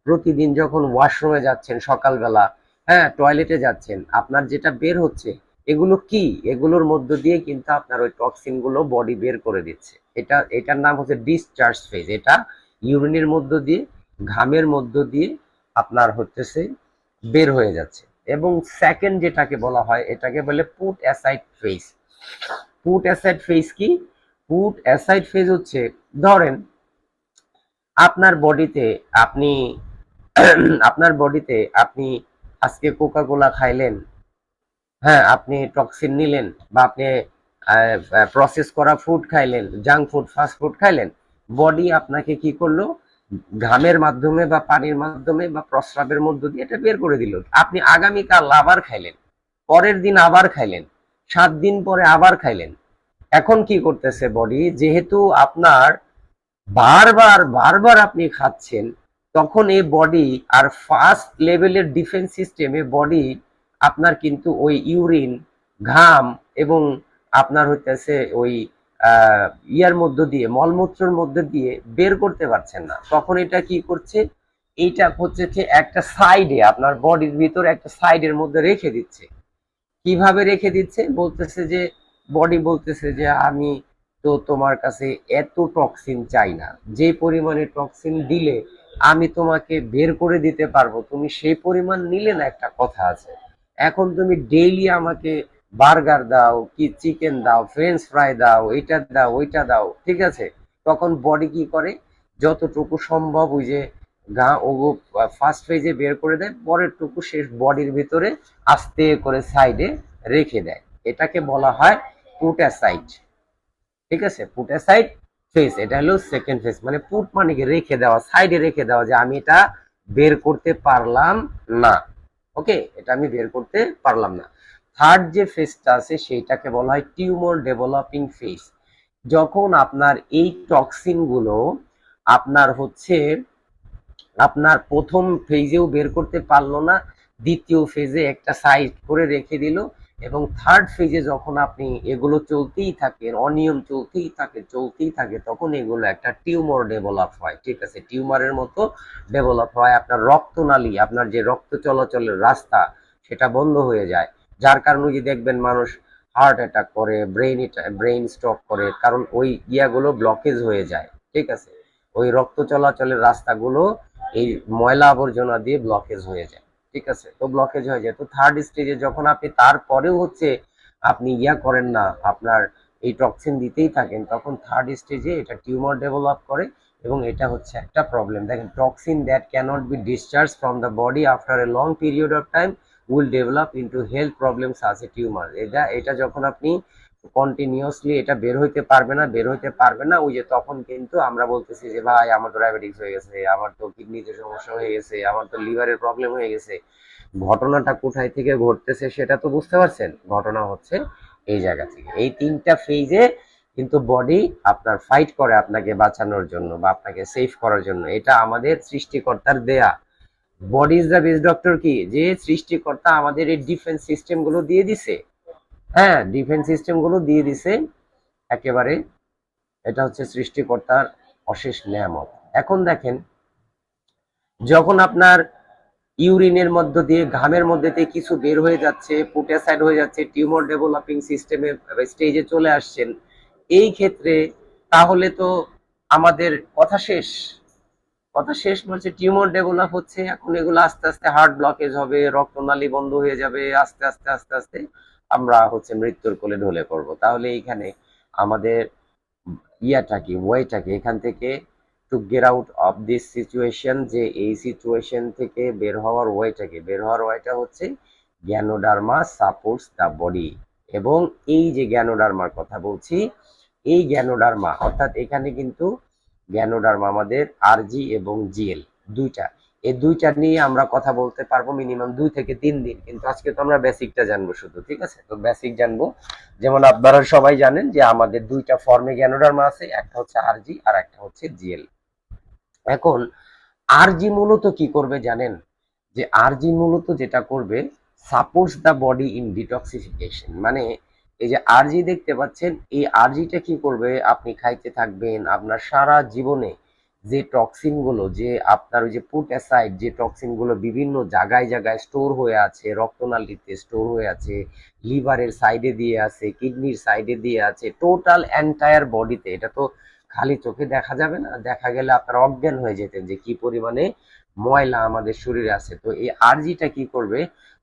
প্রতিদিন যখন ওয়াশরুমে যাচ্ছেন সকালবেলা, হ্যাঁ, টয়লেটে যাচ্ছেন, আপনার যেটা বের হচ্ছে এগুলো কি, এগুলোর মধ্য দিয়ে কিন্তু আপনার ওই টক্সিন গুলো বডি বের করে দিচ্ছে। এটার নাম হচ্ছে ডিসচার্জ ফেজ। এটা ইউরিনের মধ্য দিয়ে, ঘামের মধ্য দিয়ে আপনার হচ্ছে বের হয়ে যাচ্ছে। এবং সেকেন্ড যেটাকে বলা হয় এটাকে বলে put aside phase. Put aside phase কি, পুট অ্যাসাইড ফেজ হচ্ছে, ধরেন আপনার বডিতে আপনি আপনার বডিতে আপনি আজকে কোকা কোলা খাইলেন, হ্যাঁ, আপনি টক্সিন নিলেন, বা আপনি প্রসেস করা ফুড খাইলেন, জাঙ্ক ফুড, ফাস্ট ফুড খাইলেন, বডি আপনাকে কি করলো, ঘামের মাধ্যমে বা পানির মাধ্যমে বা প্রস্রাবের মধ্য দিয়ে এটা বের করে দিল। আপনি আগামীকাল আবার খাইলেন, পরের দিন আবার খাইলেন, 7 দিন পরে আবার খাইলেন। এখন কি করতেছে বডি, যেহেতু আপনার বারবার বারবার আপনি খাচ্ছেন, তখন এই বডি আর ফার্স্ট লেভেলের ডিফেন্স সিস্টেমে বডি আপনার কিন্তু ওই ইউরিন, ঘাম এবং আপনার হইতেছে ওই ইয়ার মধ্য দিয়ে, মলমূত্রের মধ্যে দিয়ে বের করতে পারছেন না। তখন এটা কি করছে, এইটা হচ্ছে যে একটা সাইডে, আপনার বডির ভিতরে একটা সাইডের মধ্যে রেখে দিচ্ছে। কিভাবে রেখে দিচ্ছে, বলতেছে যে বডি বলতেছে যে আমি তো তোমার কাছে এত টক্সিন চাই না, যে পরিমাণে টক্সিন দিলে আমি তোমাকে বের করে দিতে পারবো তুমি সেই পরিমাণ নিলে না, একটা কথা আছে। এখন তুমি ডেইলি আমাকে বার্গার দাও, কি চিকেন দাও, ফ্রেঞ্চ ফ্রাই দাও, এইটা দাও, ওইটা দাও, ঠিক আছে। তখন বডি কি করে, যতটুকু সম্ভব ওই যে গা ও ফার্স্ট ফেজে বের করে দেয়, পরের টুকু শেষ বডির ভিতরে আস্তে করে সাইডে রেখে দেয়। এটাকে বলা হয় পুটাসাইড। ঠিক আছে, পুটাসাইড ফেজ, এটা হলো সেকেন্ড ফেজ। মানে পুট মানে কি, রেখে দেওয়া, সাইডে রেখে দেওয়া, যে আমি এটা বের করতে পারলাম না। ওকে, এটা আমি বের করতে পারলাম না। থার্ড যে ফেজটা আছে সেইটাকে বলা হয় টিউমার ডেভেলপিং ফেজ। যখন আপনার এই টক্সিন গুলো আপনার হচ্ছে আপনার প্রথম ফেজেও বের করতে পারলো না, দ্বিতীয় ফেজে একটা সাইড করে রেখে দিল, এবং থার্ড ফেজে যখন আপনি এগুলো চলতেই থাকে, অনিয়ম চলতেই থাকে, তখন এগুলো একটা টিউমার ডেভেলপ হয়। ঠিক আছে, টিউমারের মতো ডেভেলপ হয়। আপনার রক্তনালী, আপনার যে রক্ত চলাচলের রাস্তা, সেটা বন্ধ হয়ে যায়। যার কারণে যে দেখবেন মানুষ হার্ট অ্যাটাক করে, ব্রেইন স্ট্রোক করে, কারণ ওই ইয়াগুলো ব্লকেজ হয়ে যায়। ঠিক আছে, ওই রক্ত চলাচলের রাস্তাগুলো এই ময়লা আবর্জনা দিয়ে ব্লকেজ হয়ে যায়। ঠিক আছে, তো ব্লকেজ হয়ে যায়। তো থার্ড স্টেজে যখন আপনি তারপরেও হচ্ছে আপনি ইয়া করেন না, আপনার এই টক্সিন দিতেই থাকেন, তখন থার্ড স্টেজে এটা টিউমার ডেভেলপ করে এবং এটা হচ্ছে একটা প্রবলেম। দেখেন, toxin that cannot be discharge from the body after a long period of time will develop into health problems as a tumour. এটা এটা যখন আপনি কন্টিনিউয়াসলি এটা বের হইতে পারবে না, ওই যে তখন কিন্তু আমরা বলতেছি যে ভাই আমার তো ডায়াবেটিস হয়ে গেছে, আমার তো কিডনিতে সমস্যা হয়ে গেছে, আমার তো লিভারের প্রবলেম হয়ে গেছে। ঘটনাটা কোথায় থেকে ঘটতেছে সেটা তো বুঝতে পারছেন। ঘটনা হচ্ছে এই জায়গা থেকে। এই তিনটা ফেজে কিন্তু বডি আপনার ফাইট করে আপনাকে বাঁচানোর জন্য বা আপনাকে সেভ করার জন্য। এটা আমাদের সৃষ্টিকর্তার দেয়া। Body is the best doctor, কি যে সৃষ্টিকর্তা আমাদের এই ডিফেন্স সিস্টেম গুলো দিয়ে দিছে। হ্যাঁ, ডিফেন্স সিস্টেম গুলো দিয়ে দিছে একেবারে। এটা হচ্ছে সৃষ্টিকর্তার অশেষ নেয়ামত। এখন দেখেন, যখন আপনার ইউরিনের মধ্য দিয়ে, ঘামের মধ্যে দিয়ে কিছু বের হয়ে যাচ্ছে, পোটাসাইড হয়ে যাচ্ছে, টিউমার ডেভেলপিং সিস্টেমে স্টেজে চলে আসছেন, এই ক্ষেত্রে তাহলে তো আমাদের কথা শেষ। কথা শেষ বলছে, টিউমার ডেভেলপ হচ্ছে, এখন এগুলো আস্তে আস্তে হার্ট ব্লকেজ হবে, রক্তনালী বন্ধ হয়ে যাবে, আস্তে আস্তে আস্তে আস্তে আমরা হচ্ছে মৃত্যুর কোলে ঢলে পড়বো। তাহলে এইখানে আমাদের ইয়াটা কি, ওয়েটা কি এখান থেকে to get out of this situation, যে এই সিচুয়েশন থেকে বের হওয়ার ওয়েটা কি? বের হওয়ার ওয়েটা হচ্ছে জ্ঞানোডার্মা সাপোর্টস দ্য বডি। এবং এই যে জ্ঞানোডার্মার কথা বলছি, এই জ্ঞানোডার্মা অর্থাৎ এখানে কিন্তু জ্ঞানোডার্মা আমাদের আরজি এবং জিএল দুইটা, এই দুইটা নিয়ে আমরা কথা বলতে পারবো মিনিমাম 2 থেকে 3 দিন। কিন্তু আজকে তো আমরা বেসিকটা জানবো শুধু, ঠিক আছে? তো বেসিক জানবো। যেমন আপনারা সবাই জানেন যে আমাদের দুইটা ফর্মে জ্ঞানোডার্মা আছে, একটা হচ্ছে আরজি আর একটা হচ্ছে জিএল। এখন আরজি মূলত কি করবে জানেন? যে আরজি মূলত যেটা করবে, supports the body in detoxification. মানে এই যে আরজি দেখতে পাচ্ছেন, এই আরজিটা কি করবে, আপনি খাইতে থাকবেন, আপনার সারা জীবনে যে টক্সিন গুলো, যে আপনার ওই যে পুট অ্যাসাইড, যে টক্সিন গুলো বিভিন্ন জায়গায় জায়গায় স্টোর হয়ে আছে, রক্তনালীতে স্টোর হয়ে আছে, লিভারের সাইডে দিয়ে আছে, কিডনির সাইডে দিয়ে আছে, টোটাল এন্টায়ার বডিতে। এটা তো খালি চোখে দেখা যাবে না, দেখা গেলে আপনারা অজ্ঞান হয়ে যেতেন যে কি পরিমাণে ময়লা আমাদের শরীরে আছে। তো এই আরজিটা কি করবে,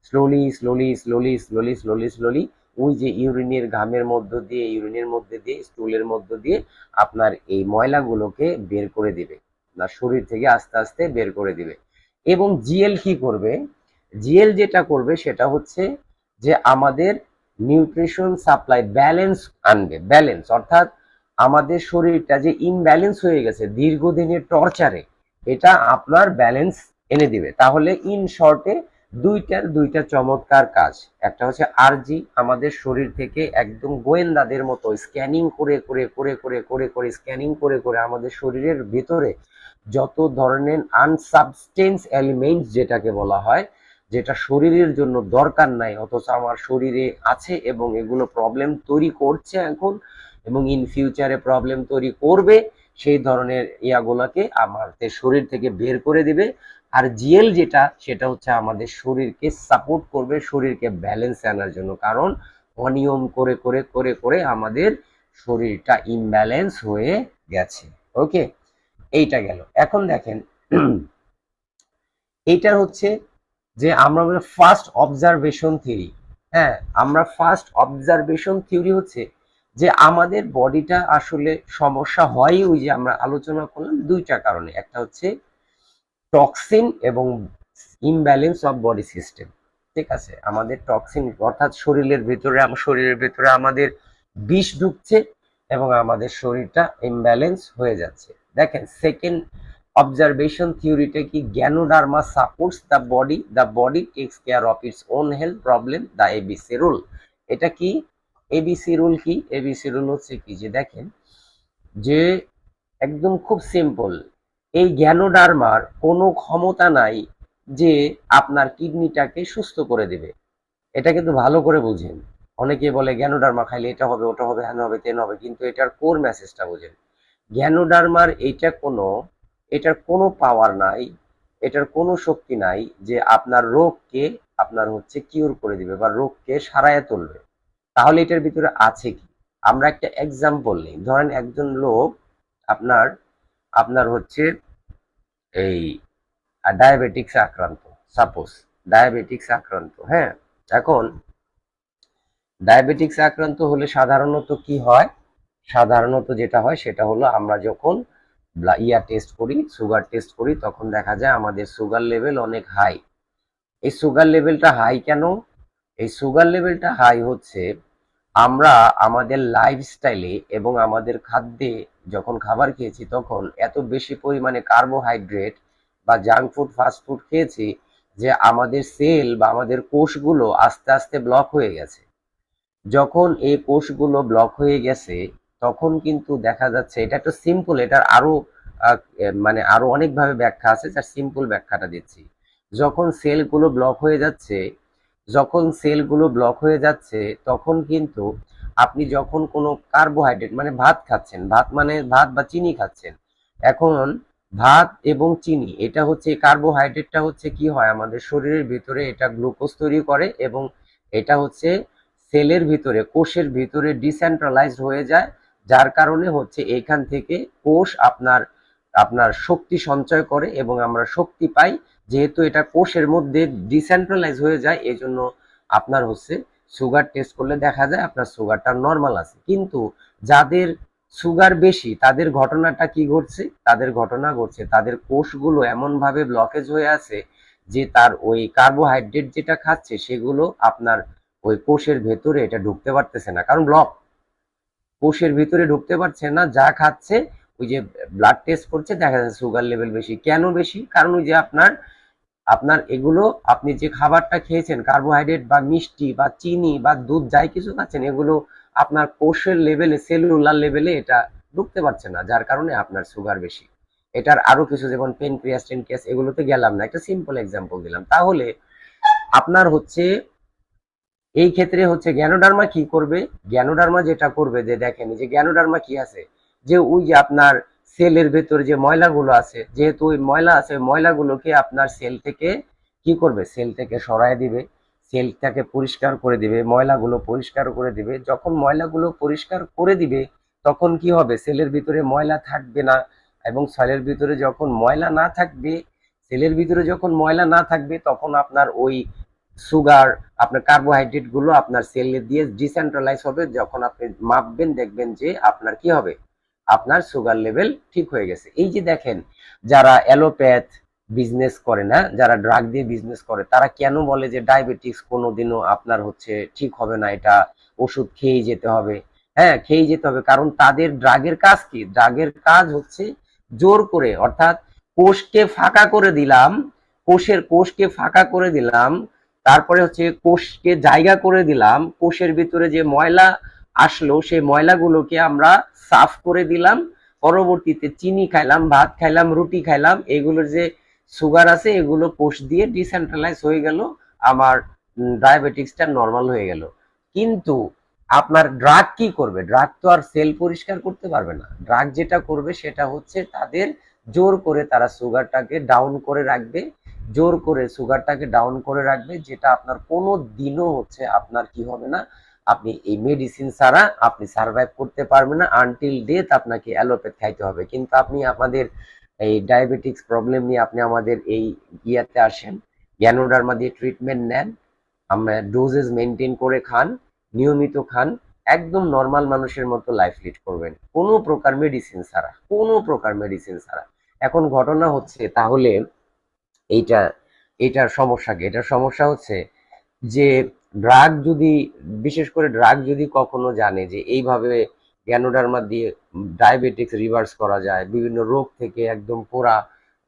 slowly slowly slowly slowly slowly slowly ওই যে ইউরিনের ঘামের মধ্য দিয়ে, ইউরিনের মধ্যে দিয়ে, স্টুলের মধ্য দিয়ে আপনার এই ময়লাগুলোকে বের করে দিবে, আপনার শরীর থেকে আস্তে আস্তে বের করে দিবে। এবং জিএল কি করবে, জিএল যেটা করবে সেটা হচ্ছে যে আমাদের নিউট্রিশন সাপ্লাই ব্যালেন্স আনবে। ব্যালেন্স অর্থাৎ আমাদের শরীরটা যে ইনব্যালেন্স হয়ে গেছে দীর্ঘদিনের টর্চারে, এটা আপনার ব্যালেন্স এনে দিবে। তাহলে ইন শর্টে দুইটার দুইটা চমৎকার কাজ। একটা হচ্ছে আরজি আমাদের শরীর থেকে একদম গোয়েন্দাদের মতো স্ক্যানিং করে করে করে করে করে করে স্ক্যানিং করে করে আমাদের শরীরের ভিতরে যত ধরনের আনসাবস্টেন্স এলিমেন্টস যেটাকে বলা হয়, যেটা শরীরের জন্য দরকার নাই অথচ আমার শরীরে আছে এবং এগুলো প্রবলেম তৈরি করছে এখন এবং ইন ফিউচারে প্রবলেম তৈরি করবে, সেই ধরনের ইয়াগুলোকে আমাদের শরীর থেকে বের করে দিবে। আর জিএল যেটা, সেটা হচ্ছে আমাদের শরীরকে সাপোর্ট করবে, শরীরকে ব্যালেন্স আনার জন্য। কারণ অনিয়ম করে করে করে করে আমাদের শরীরটা ইমব্যালেন্স হয়ে গেছে। ওকে, এইটা গেল। এখন দেখেন, এইটা হচ্ছে যে আমরা ফার্স্ট অবজারভেশন থিওরি। হ্যাঁ, আমরা ফার্স্ট অবজারভেশন থিওরি হচ্ছে যে আমাদের বডিটা আসলে সমস্যা হয়, ওই যে আমরা আলোচনা করলাম দুইটা কারণে। একটা হচ্ছে টক্সিন এবং ইমব্যালেন্স অফ বডি সিস্টেম। ঠিক আছে, আমাদের টক্সিন অর্থাৎ শরীরের ভিতরে আমাদের বিষ ঢুকছে এবং আমাদের শরীরটা ইমব্যালেন্স হয়ে যাচ্ছে। দেখেন, সেকেন্ড অবজারভেশন থিওরিটা কি, ganoderma supports the body takes care of its own health problem, the ABC rule. এটা কি এবিসি রুল? কি এবিসি রুল হচ্ছে কি, যে দেখেন যে একদম খুব সিম্পল, এই জ্ঞানোডার্মার কোনো ক্ষমতা নাই যে আপনার কিডনিটাকে সুস্থ করে দেবে। এটা কিন্তু ভালো করে বুঝেন। অনেকে বলে জ্ঞানোডার্মা খাইলে এটা হবে, ওটা হবে, হ্যান হবে, তেন হবে, কিন্তু এটার কোর মেসেজটা বুঝেন। জ্ঞানোডার্মার এটার কোনো পাওয়ার নাই, এটার কোনো শক্তি নাই যে আপনার রোগকে আপনার হচ্ছে কিউর করে দিবে বা রোগকে সারায় তুলবে। তাহলে এটার ভিতরে আছে কি? আমরা একটা এক্সাম্পল নিই। ধরেন একজন লোক আপনার আপনার হচ্ছে এই ডায়াবেটিক্স আক্রান্ত, সাপোজ ডায়াবেটিক্স আক্রান্ত। হ্যাঁ, এখন ডায়াবেটিক্স আক্রান্ত হলে সাধারণত কি হয়? সাধারণত যেটা হয় সেটা হলো আমরা যখন টেস্ট করি, সুগার টেস্ট করি, তখন দেখা যায় আমাদের সুগার লেভেল অনেক হাই। এই সুগার লেভেলটা হাই কেন? এই সুগার লেভেলটা হাই হচ্ছে আমরা আমাদের লাইফস্টাইলে এবং আমাদের খাদ্যে যখন খাবার খেয়েছি তখন এত বেশি পরিমাণে কার্বোহাইড্রেট বা জাঙ্ক ফুড, ফাস্ট ফুড খেয়েছি যে আমাদের সেল বা আমাদের কোষগুলো আস্তে আস্তে ব্লক হয়ে গেছে। যখন এই কোষগুলো ব্লক হয়ে গেছে তখন কিন্তু দেখা যাচ্ছে, এটা একটা সিম্পল, এটার আরো মানে আরো অনেকভাবে ব্যাখ্যা আছে, যার সিম্পল ব্যাখ্যাটা দিচ্ছি। যখন সেলগুলো ব্লক হয়ে যাচ্ছে, যখন সেলগুলো ব্লক হয়ে যাচ্ছে তখন কিন্তু আপনি যখন কোনো কার্বোহাইড্রেট মানে ভাত খাচ্ছেন, ভাত মানে ভাত বা চিনি খাচ্ছেন, এখন ভাত এবং চিনি এটা হচ্ছে কার্বোহাইড্রেটটা হচ্ছে কি হয় আমাদের শরীরের ভিতরে এটা গ্লুকোজ তৈরি করে এবং এটা হচ্ছে সেলের ভিতরে কোষের ভিতরে ডিসেন্ট্রালাইজড হয়ে যায়, যার কারণে হচ্ছে এখান থেকে কোষ আপনার আপনার শক্তি সঞ্চয় করে এবং আমরা শক্তি পাই। যেহেতু এটা কোষের মধ্যে ডিসেন্ট্রালাইজ হয়ে যায় এজন্য আপনার হচ্ছে সুগার টেস্ট করলে দেখা যায় আপনার সুগারটা নর্মাল আছে। কিন্তু যাদের সুগার বেশি তাদের ঘটনাটা কি ঘটছে? তাদের ঘটনা ঘটছে তাদের কোষগুলো এমন ভাবে ব্লকেজ হয়ে আছে যে তার ওই কার্বোহাইড্রেট যেটা খাচ্ছে সেগুলো আপনার ওই কোষের ভেতরে এটা ঢুকতে পারতেছে না, কারণ ব্লক। কোষের ভিতরে ঢুকতে পারছে না, যা খাচ্ছে ওই যে ব্লাড টেস্ট করছে দেখা যাচ্ছে সুগার লেভেল বেশি। কেন বেশি? কারণ ওই যে আপনার আপনার এগুলো আপনি যে খাবারটা খেয়েছেন কার্বোহাইড্রেট বা মিষ্টি বা চিনি বা দুধ যাই কিছু খাচ্ছেন এগুলো আপনার কোষের লেভেলে সেলুলার লেভেলে এটা ঢুকতে পারছে না, যার কারণে আপনার সুগার বেশি। এটার আরো কিছু যেমন পেনক্রিয়াস টেনক্রিয়াস এগুলোতে গেলাম না, একটা সিম্পল এক্সাম্পল দিলাম। তাহলে আপনার হচ্ছে এই ক্ষেত্রে হচ্ছে গ্যানোডার্মা কি করবে? গ্যানোডার্মা যেটা করবে যে দেখেন যে গ্যানোডার্মা কি আছে, যে ওই যে আপনার সেলের ভেতরে যে ময়লাগুলো আছে, যেহেতু ওই ময়লা আছে ময়লাগুলোকে আপনার সেল থেকে কি করবে? সেল থেকে সরায় দিবে, সেলটাকে পরিষ্কার করে দিবে, ময়লাগুলো পরিষ্কার করে দিবে। যখন ময়লাগুলো পরিষ্কার করে দিবে তখন কি হবে? সেলের ভিতরে ময়লা থাকবে না। এবং সেলের ভিতরে যখন ময়লা না থাকবে, সেলের ভিতরে যখন ময়লা না থাকবে তখন আপনার ওই সুগার আপনার কার্বোহাইড্রেট গুলো আপনার সেলে দিয়ে ডিসেন্ট্রালাইজ হবে। যখন আপনি মাপবেন দেখবেন যে আপনার কি হবে? আপনার সুগার লেভেল ঠিক হয়ে গেছে। এই যে দেখেন যারা অ্যালোপ্যাথ বিজনেস করে না, যারা ড্রাগ দিয়ে বিজনেস করে, তারা কেন বলে যে ডায়াবেটিক্স কোনোদিনও আপনার হচ্ছে ঠিক হবে না, এটা ওষুধ খেয়েই যেতে হবে। হ্যাঁ, খেয়েই যেতে হবে, কারণ তাদের ড্রাগের কাজ কি? ড্রাগের কাজ হচ্ছে জোর করে, অর্থাৎ কোষকে ফাঁকা করে দিলাম, কোষকে ফাঁকা করে দিলাম, তারপরে হচ্ছে কোষকে জায়গা করে দিলাম, কোষের ভিতরে যে ময়লা আসলো সেই ময়লাগুলোকে আমরা সাফ করে দিলাম। পরবর্তীতে চিনি খাইলাম, ভাত খাইলাম, রুটি খাইলাম, এগুলোর যে সুগার আছে এগুলো কোষ দিয়ে ডিসেন্ট্রালাইজ হয়ে গেল, আমার ডায়াবেটিক্সটা নর্মাল হয়ে গেল। কিন্তু আপনার ড্রাগ কি করবে? ড্রাগ তো আর সেল পরিষ্কার করতে পারবে না। ড্রাগ যেটা করবে সেটা হচ্ছে তাদের জোর করে তারা সুগারটাকে ডাউন করে রাখবে, জোর করে সুগারটাকে ডাউন করে রাখবে, যেটা আপনার কোনো দিনও হচ্ছে আপনার কি হবে না, আপনি এই মেডিসিন ছাড়া আপনি সার্ভাইভ করতে পারবেন না, আনটিল ডেথ আপনাকে অ্যালোপ্যাথ খাইতে হবে। কিন্তু আপনি আমাদের এই ডায়াবেটিক্স প্রবলেম নিয়ে আপনি আমাদের এই ইয়াতে আসেন, জ্ঞানোডার্মা দিয়ে ট্রিটমেন্ট নেন, আমরা ডোজেস মেনটেন করে খান, নিয়মিত খান, একদম নর্মাল মানুষের মতো লাইফ লিড করবেন, কোনো প্রকার মেডিসিন ছাড়া, কোনো প্রকার মেডিসিন ছাড়া। এখন ঘটনা হচ্ছে তাহলে এইটা, এটার সমস্যা কি? এটার সমস্যা হচ্ছে যে ড্রাগ যদি, বিশেষ করে ড্রাগ যদি কখনো জানে যে এইভাবে গ্যানোডার্মা দিয়ে ডায়াবেটিক্স রিভার্স করা যায়, বিভিন্ন রোগ থেকে একদম পুরা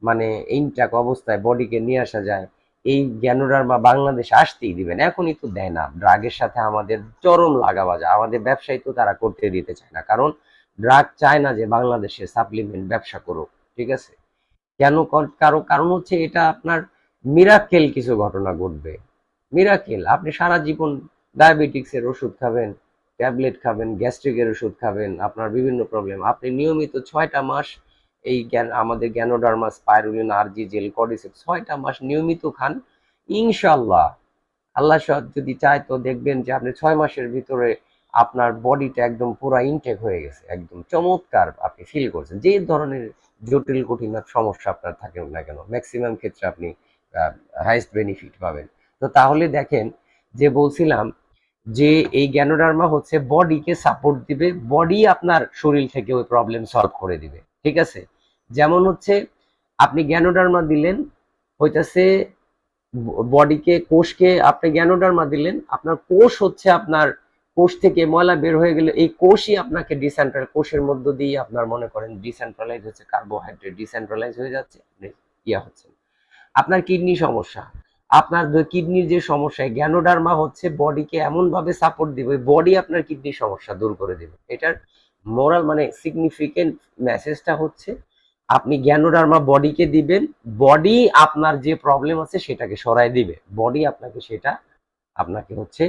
মানে ইনট্যাক্ট অবস্থায় বডিকে নিয়ে আসা যায়, এই গ্যানোডার্মা বাংলাদেশে আসতেই দিবেন, এখনই তো দেয় না। ড্রাগের সাথে আমাদের চরম লাগাবাজা, আমাদের ব্যবসায়ী তো তারা করতে দিতে চায় না, কারণ ড্রাগ চায় না যে বাংলাদেশে সাপ্লিমেন্ট ব্যবসা করুক। ঠিক আছে? কেন? কারণ হচ্ছে এটা আপনার মিরাকেল কিছু ঘটনা ঘটবে। মিরাকেল, আপনি সারা জীবন ডায়াবেটিক্স এর ওষুধ খাবেন, ট্যাবলেট খাবেন, গ্যাস্ট্রিকের ওষুধ খাবেন, আপনার বিভিন্ন প্রবলেম, আপনি নিয়মিত 6টা মাস এই আমাদের গ্যানোডার্মা স্পাইরুলিন আরজি জেল কর্ডিসেপ 6টা মাস নিয়মিত খান, ইনশাল্লাহ আল্লাহ যদি চায় তো দেখবেন যে আপনি 6 মাসের ভিতরে আপনার বডিটা একদম পুরো ইনটেক হয়ে গেছে, একদম চমৎকার আপনি ফিল করছেন। যে ধরনের জটিল কঠিন সমস্যা আপনার থাকুক না কেন ম্যাক্সিমাম ক্ষেত্রে আপনি হাইস্ট বেনিফিট পাবেন। তো তাহলে দেখেন যে বলছিলাম যে এই জ্ঞানোডার্মা হচ্ছে বডিকে সাপোর্ট দিবে, বডি আপনার শরীর থেকে ওই প্রবলেম সলভ করে দিবে, ঠিক আছে। যেমন হচ্ছে আপনি জ্ঞানোডার্মা দিলেন, হইতাছে বডিকে, কোষকে আপনি জ্ঞানোডার্মা দিলেন, আপনার কোষ হচ্ছে আপনার কোষ থেকে ময়লা বের হয়ে গেলে এই কোষই আপনাকে ডিসেন্ট্রাল, কোষের মধ্য দিয়ে আপনার মনে করেন ডিসেন্ট্রালাইজ হচ্ছে, কার্বোহাইড্রেট ডিসেন্ট্রালাইজ হয়ে যাচ্ছে, আপনি ইয়া হচ্ছে। আপনার কিডনি সমস্যা, আপনার কিডনির যে সমস্যা, জ্ঞানোডার্মা হচ্ছে বডিকে এমন ভাবে সাপোর্ট দিবে, বডি আপনার কিডনির সমস্যা দূর করে দিবে। এটার মোরাল মানে সিগনিফিকেন্ট মেসেজটা হচ্ছে আপনি জ্ঞানোডার্মা বডিকে দিবেন, বডি আপনার যে প্রবলেম আছে সেটাকে সরায় দিবে, বডি আপনাকে সেটা আপনাকে হচ্ছে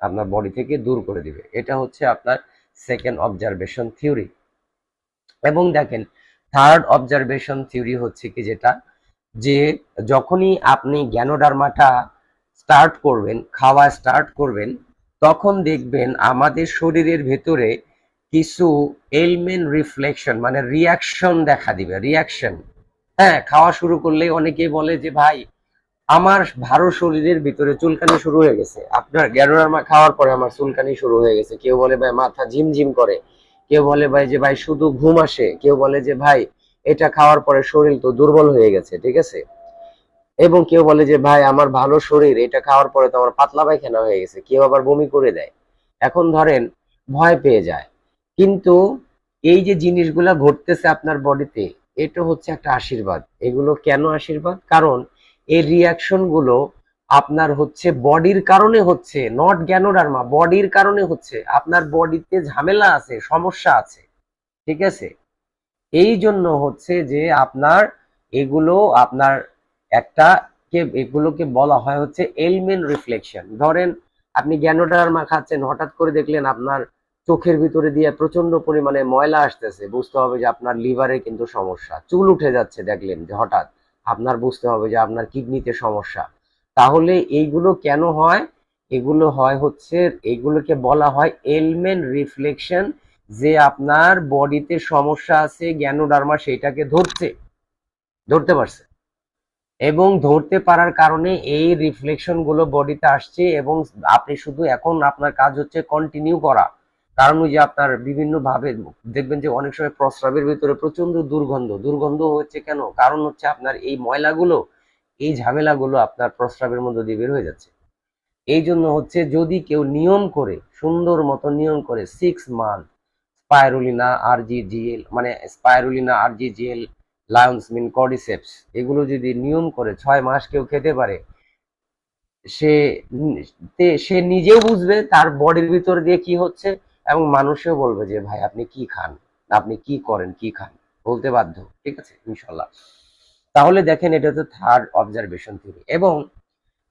আপনার বডি থেকে দূর করে দিবে। এটা হচ্ছে আপনার সেকেন্ড অবজারভেশন থিওরি। এবং দেখেন থার্ড অবজারভেশন থিওরি হচ্ছে কি যেটা, যে যখনই আপনি জ্ঞানোডার্মাটা স্টার্ট করবেন, খাওয়া স্টার্ট করবেন, তখন দেখবেন আমাদের শরীরের ভেতরে কিছু এলমেন্ট রিফ্লেকশন মানে রিয়াকশন দেখা দিবে, রিয়াকশন। হ্যাঁ, খাওয়া শুরু করলেই অনেকেই বলে যে ভাই আমার ভারো শরীরের ভিতরে চুলকানি শুরু হয়ে গেছে, আপনার গ্যানোডার্মা খাওয়ার পরে আমার চুলকানি শুরু হয়ে গেছে, কেউ বলে ভাই মাথা ঝিমঝিম করে, কেউ বলে ভাই যে ভাই শুধু ঘুম আসে, কেউ বলে যে ভাই এটা খাওয়ার পরে শরীর তো দুর্বল হয়ে গেছে, ঠিক আছে। এবং কেউ বলে যে ভাই আমার ভালো শরীর, এটা খাওয়ার পরে তো আমার পাতলা পায়খানা হয়ে গেছে, কেউ আবার বমি করে দেয়। এখন ধরেন ভয় পেয়ে যায়, কিন্তু এই যে জিনিসগুলা ঘটতেছে আপনার বডিতে, এটা হচ্ছে একটা আশীর্বাদ। এগুলো কেন আশীর্বাদ? কারণ এই রিয়াকশন গুলো আপনার হচ্ছে বডির কারণে হচ্ছে, নট জ্ঞানোডার্মা, বডির কারণে হচ্ছে, আপনার বডিতে ঝামেলা আছে, সমস্যা আছে, ঠিক আছে। এই জন্য হচ্ছে যে আপনার এগুলো আপনার একটা এগুলোকে বলা হয় হচ্ছে এলমেন্ট রিফ্লেকশন। ধরেন আপনি জ্ঞানোডার্মা খাচ্ছেন, হঠাৎ করে দেখলেন আপনার চোখের ভিতরে দিয়ে প্রচন্ড পরিমাণে ময়লা আসতেছে, বুঝতে হবে যে আপনার লিভারে কিন্তু সমস্যা। চুল উঠে যাচ্ছে দেখলেন যে হঠাৎ, আপনার বুঝতে হবে যে আপনার কিডনিতে সমস্যা। তাহলে এইগুলো কেন হয়? এগুলো হয় হচ্ছে, এগুলোকে বলা হয় এলমেন্ট রিফ্লেকশন, যে আপনার বডিতে সমস্যা আছে, জ্ঞানোডার্মা সেইটাকে ধরতে পারছে, এবং ধরতে পারার কারণে এই রিফ্লেকশন গুলো বডিতে আসছে। এবং আপনি শুধু এখন আপনার কাজ হচ্ছে কন্টিনিউ করা। কারণ ওই যে আপনার বিভিন্ন ভাবে দেখবেন যে অনেক সময় প্রস্রাবের ভিতরে প্রচন্ড দুর্গন্ধ, দুর্গন্ধ হচ্ছে কেন? কারণ হচ্ছে আপনার এই ময়লাগুলো, এই ঝামেলাগুলো আপনার প্রস্রাবের মধ্যে দিয়ে বের হয়ে যাচ্ছে। এই জন্য হচ্ছে যদি কেউ নিয়ম করে, সুন্দর মতো নিয়ম করে 6 মান্থ স্পাইরুলিনা আরজিজিএল মানে স্পাইরুলিনা আরজিজিএল, লায়ন্স মিন কর্ডিসেপস, এগুলো যদি নিয়ম করে 6 মাস কেউ খেতে পারে, সে সে নিজেও বুঝবে তার বডির ভিতর দিয়ে কি হচ্ছে, এবং মানুষও বলবে যে ভাই আপনি কি খান, আপনি কি করেন, কি খান, বলতে বাধ্য, ঠিক আছে ইনশাল্লাহ। তাহলে দেখেন এটা তো থার্ড অবজারভেশন থিওরি। এবং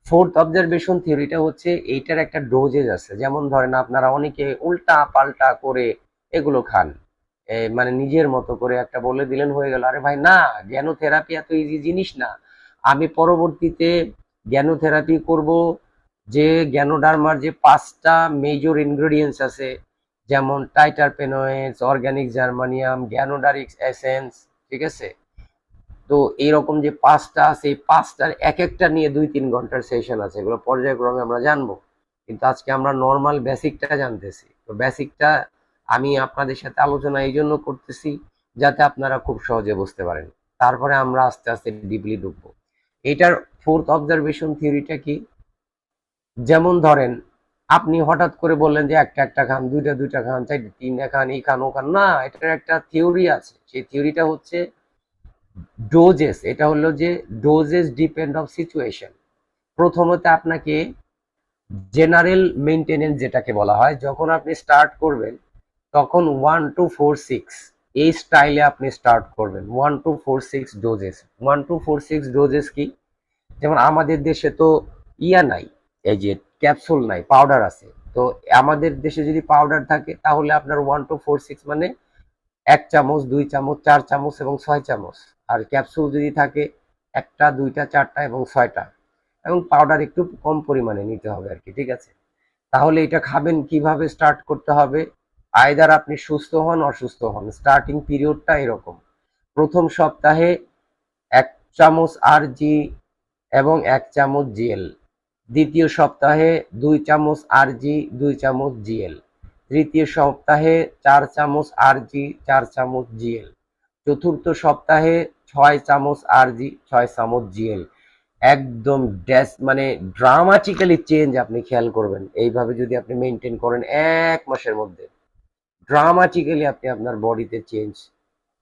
ফোর্থ অবজারভেশন থিওরিটা হচ্ছে এইটার একটা ডোজেজ আছে। যেমন ধরেন আপনারা অনেকে উল্টা পাল্টা করে এগুলো খান, মানে নিজের মতো করে একটা বলে দিলেন হয়ে গেল। আরে ভাই না, জ্ঞানোথেরাপি এত ইজি জিনিস না। আমি পরবর্তীতে জ্ঞানোথেরাপি করব, যে জ্ঞানোডার্মার যে 5টা মেজর ইনগ্রেডিয়েন্টস আছে, যেমন টাইটারপেনোয়েটস, অর্গানিক জার্মানিয়াম, জ্ঞানোডারিক্স এসেন্স, ঠিক আছে। তো এইরকম যে 5টা আছে, এই 5টার এক একটা নিয়ে 2-3 ঘন্টার সেশন আছে, এগুলো পর্যায়ক্রমে আমরা জানবো। কিন্তু আজকে আমরা নর্মাল বেসিকটা জানতেছি। তো বেসিকটা আমি আপনাদের সাথে আলোচনা এই জন্য করতেছি যাতে আপনারা খুব সহজে বুঝতে পারেন। তারপরে আমরা আস্তে আস্তে ডিপলি ঢুকবো। এটার ফোর্থ অবজারভেশন থিওরিটা কি? যেমন ধরেন আপনি হঠাৎ করে বললেন যে একটা একটা খান, দুইটা দুইটা খান, চারটা তিনটা খান, এই খান ও খান, না, এটার একটা থিওরি আছে। সেই থিওরিটা হচ্ছে ডোজেস। এটা হলো যে ডোজেস ডিপেন্ড অফ সিচুয়েশন। প্রথমত আপনাকে জেনারেল মেইনটেনেন্স যেটাকে বলা হয়, যখন আপনি স্টার্ট করবেন তখন 1 to 4 6 এই স্টাইলে আপনি স্টার্ট করবেন। 1 to 4 6 ডোজেস। 1 to 4 6 ডোজেস কি? যেমন আমাদের দেশে তো ইয়া নাই, এই যে ক্যাপসুল নাই, পাউডার আছে। তো আমাদের দেশে যদি পাউডার থাকে তাহলে আপনার 1 to 4 6 মানে 1 চামচ, 2 চামচ, 4 চামচ এবং 6 চামচ। আর ক্যাপসুল যদি থাকে একটা, দুইটা, চারটা এবং 6টা, এবং পাউডার একটু কম পরিমাণে নিতে হবে আর কি, ঠিক আছে। তাহলে এটা খাবেন কিভাবে? স্টার্ট করতে হবে, আইদার আপনি সুস্থ হন অসুস্থ হন, স্টার্টিং পিরিয়ডটা এরকম: প্রথম সপ্তাহে 1 চামচ আর জি এবং 1 চামচ জেল, দ্বিতীয় সপ্তাহে 2 চামচ আরজি, 2 চামচ জিএল। তৃতীয় সপ্তাহে 4 চামচ আরজি, 4 চামচ জিএল। চতুর্থ সপ্তাহে 6 চামচ আরজি, 6 চামচ জিএল। একদম মানে ড্রামাটিক্যালি চেঞ্জ আপনি খেয়াল করবেন। এইভাবে যদি আপনি মেনটেন করেন 1 মাসের মধ্যে, ড্রামাটিক্যালি আপনি আপনার বডিতে চেঞ্জ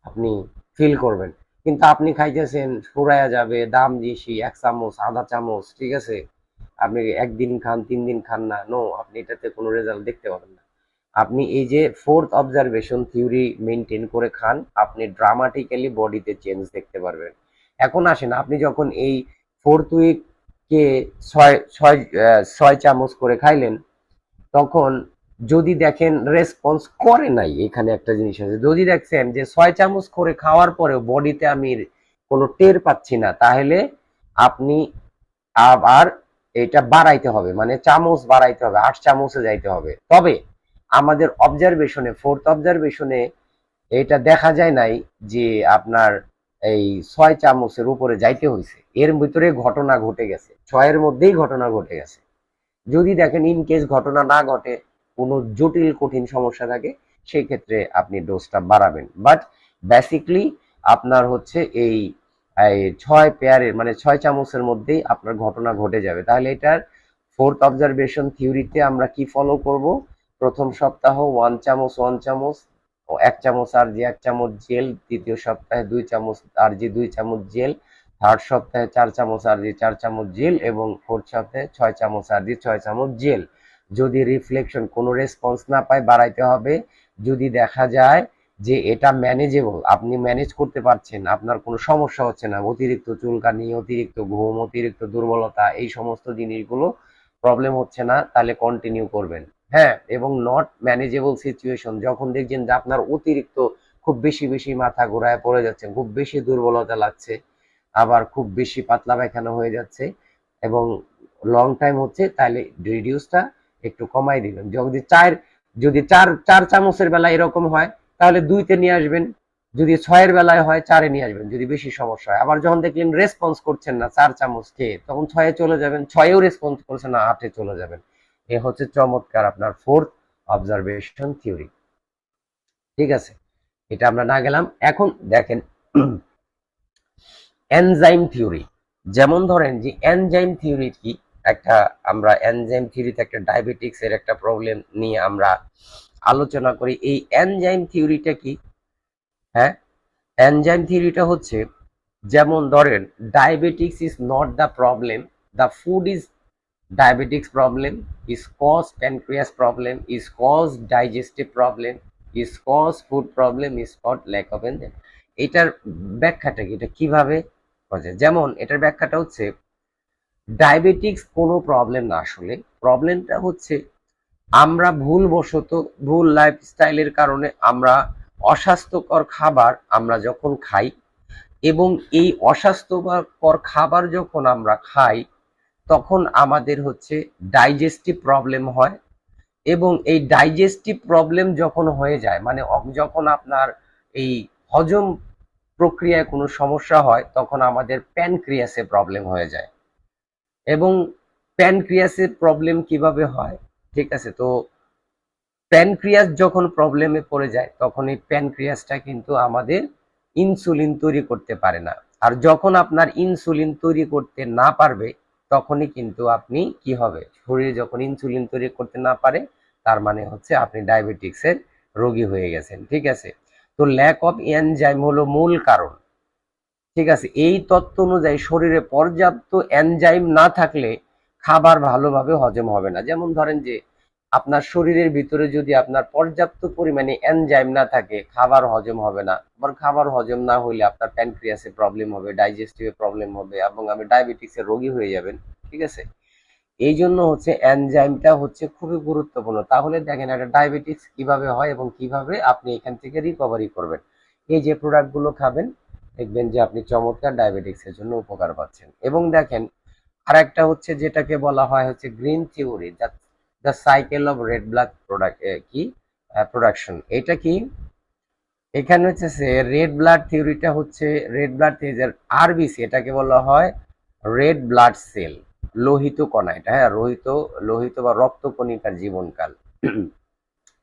আপনি ফিল করবেন। কিন্তু আপনি খাইতেছেন ফুরাইয়া যাবে, দাম বেশি, 1 চামচ, আধা চামচ, ঠিক আছে, আপনি একদিন খান, 3 দিন খান না, নো, আপনি এটাতে কোনো রেজাল্ট দেখতে পাবেন না। আপনি এই যে ফোর্থ অবজারভেশন থিওরি মেনটেন করে খান, আপনি ড্রামাটিক্যালি বডিতে চেঞ্জ দেখতে পারবেন। এখন আসেন, আপনি যখন এই ফোর্থ উইক কে ছয় ছয় 6 চামচ করে খাইলেন, তখন যদি দেখেন রেসপন্স করে নাই, এখানে একটা জিনিস আছে, যদি দেখছেন যে 6 চামচ করে খাওয়ার পরেও বডিতে আমি কোনো টের পাচ্ছি না, তাহলে আপনি আবার এটা বাড়াইতে হবে, মানে চামচ বাড়াইতে হবে, 8 চামচে যাইতে হবে। তবে আমাদের অবজারভেশনে, ফোর্থ অবজারভেশনে এটা দেখা যায় নাই যে আপনার এই 6 চামচের উপরে যাইতে হয়েছে, এর ভিতরে ঘটনা ঘটে গেছে, 6-এর মধ্যেই ঘটনা ঘটে গেছে। যদি দেখেন ইন কেস ঘটনা না ঘটে, কোনো জটিল কঠিন সমস্যা থাকে, সেই ক্ষেত্রে আপনি ডোজটা বাড়াবেন। বাট বেসিকলি আপনার হচ্ছে এই 6 পেয়ারের মানে 6 চামচের মধ্যেই আপনার ঘটনা ঘটে যাবে। তাহলে এটার ফোর্থ অবজারভেশন থিওরিতে আমরা কি ফলো করব? প্রথম সপ্তাহ 1 চামচ 1 চামচ, 1 চামচ আরজি 1 চামচ জেল। দ্বিতীয় সপ্তাহে 2 চামচ আরজি 2 চামচ জেল। থার্ড সপ্তাহে 4 চামচ আরজি 4 চামচ জেল। এবং ফোর্থ সপ্তাহে 6 চামচ আরজি 6 চামচ জেল। যদি রিফ্লেকশন কোনো রেসপন্স না পায়, বাড়াইতে হবে। যদি দেখা যায় যে এটা ম্যানেজেবল, আপনি ম্যানেজ করতে পারছেন, আপনার কোনো সমস্যা হচ্ছে না, অতিরিক্ত চুলকানি, অতিরিক্ত ঘুম, অতিরিক্ত দুর্বলতা, এই সমস্ত জিনিসগুলো প্রবলেম হচ্ছে না, তাহলে কন্টিনিউ করবেন। হ্যাঁ, এবং নট ম্যানেজেবল সিচুয়েশন, যখন দেখছেন যে আপনার অতিরিক্ত খুব বেশি বেশি মাথা ঘোরায় পড়ে যাচ্ছে, খুব বেশি দুর্বলতা লাগছে, আবার খুব বেশি পাতলা পায়খানা হয়ে যাচ্ছে এবং লং টাইম হচ্ছে, তাহলে রিডিউসটা একটু কমাই দিবেন। যদি চার চার চামচের বেলা এরকম হয়, তাহলে 2-তে নিয়ে আসবেন। যদি 6-এর বেলায় হয়, 4-এ নিয়ে আসবেন যদি বেশি সমস্যা হয়। আবার যখন দেখলেন রেসপন্স করছেন না 4 চামচ খেয়ে, তখন 6-এ চলে যাবেন। 6-এও রেসপন্স করছে না, 8-এ চলে যাবেন। এ হচ্ছে চমৎকার আপনার ফোর্থ অবজারভেশন থিওরি। ঠিক আছে, এটা আমরা না গেলাম। এখন দেখেন এনজাইম থিওরি। যেমন ধরেন যে এনজাইম থিওরি কি, একটা আমরা এনজাইম থিওরিতে একটা ডায়াবেটিক্স এর একটা প্রবলেম নিয়ে আমরা আলোচনা করি। এই এনজাইম থিওরিটা কি? হ্যাঁ, এনজাইম থিওরিটা হচ্ছে, যেমন ধরেন diabetics is not the problem, the food is diabetics problem, is cause pancreas problem, is cause digestive problem, is cause food problem, is cause lack of enzyme। এটার ব্যাখ্যাটা কি, এটা কিভাবে বোঝা যায়? যেমন এটার ব্যাখ্যাটা হচ্ছে, ডায়াবেটিক্স কোনো প্রবলেম না, আসলে প্রবলেমটা হচ্ছে আমরা ভুলবশত, ভুল লাইফস্টাইলের কারণে আমরা অস্বাস্থ্যকর খাবার আমরা যখন খাই, এবং এই অস্বাস্থ্যকর খাবার যখন আমরা খাই, তখন আমাদের হচ্ছে ডাইজেস্টিভ প্রবলেম হয়। এবং এই ডাইজেস্টিভ প্রবলেম যখন হয়ে যায়, মানে যখন আপনার এই হজম প্রক্রিয়ায় কোনো সমস্যা হয়, তখন আমাদের প্যানক্রিয়াসে প্রবলেম হয়ে যায়। এবং প্যানক্রিয়াসের প্রবলেম কিভাবে হয়? ঠিক আছে, তো প্যানক্রিয়াস যখন প্রবলেমে পড়ে যায়, তখন এই প্যানক্রিয়াসটা কিন্তু আমাদের ইনসুলিন তৈরি করতে পারে না। আর যখন আপনার ইনসুলিন তৈরি করতে না পারবে, তখনই কিন্তু আপনি কি হবে, শরীরে যখন ইনসুলিন তৈরি করতে না পারে, তার মানে হচ্ছে আপনি ডায়াবেটিক্সের রোগী হয়ে গেছেন। ঠিক আছে, তো ল্যাক অফ এনজাইম হলো মূল কারণ। ঠিক আছে, এই তত্ত্ব অনুযায়ী শরীরে পর্যাপ্ত এনজাইম না থাকলে খাবার ভালোভাবে হজম হবে না। যেমন ধরেন যে আপনার শরীরের ভিতরে যদি আপনার পর্যাপ্ত পরিমাণে এনজাইম না থাকে, খাবার হজম হবে না। আবার খাবার হজম না হইলে আপনার প্যানক্রিয়াসে প্রবলেম হবে, ডাইজেস্টিভে প্রবলেম হবে, এবং আপনি ডায়াবেটিক্সের রোগী হয়ে যাবেন। ঠিক আছে, এই জন্য হচ্ছে এনজাইমটা হচ্ছে খুবই গুরুত্বপূর্ণ। তাহলে দেখেন একটা ডায়াবেটিক্স কিভাবে হয় এবং কিভাবে আপনি এখান থেকে রিকভারি করবেন। এই যে প্রোডাক্টগুলো খাবেন, দেখবেন যে আপনি চমৎকার ডায়াবেটিক্সের জন্য উপকার পাচ্ছেন। এবং দেখেন আরেকটা হচ্ছে, যেটাকে বলা হয় হচ্ছে green theory, the cycle of red blood product কি প্রোডাকশন। এটা কি, এখানে হচ্ছে রেড ব্লাড থিওরিটা হচ্ছে, রেড ব্লাড আরবিসি, এটাকে বলা হয় রেড ব্লাড সেল। লোহিত কণা এটা, হ্যাঁ, লোহিত লোহিত বা রক্তকণিকার জীবনকাল।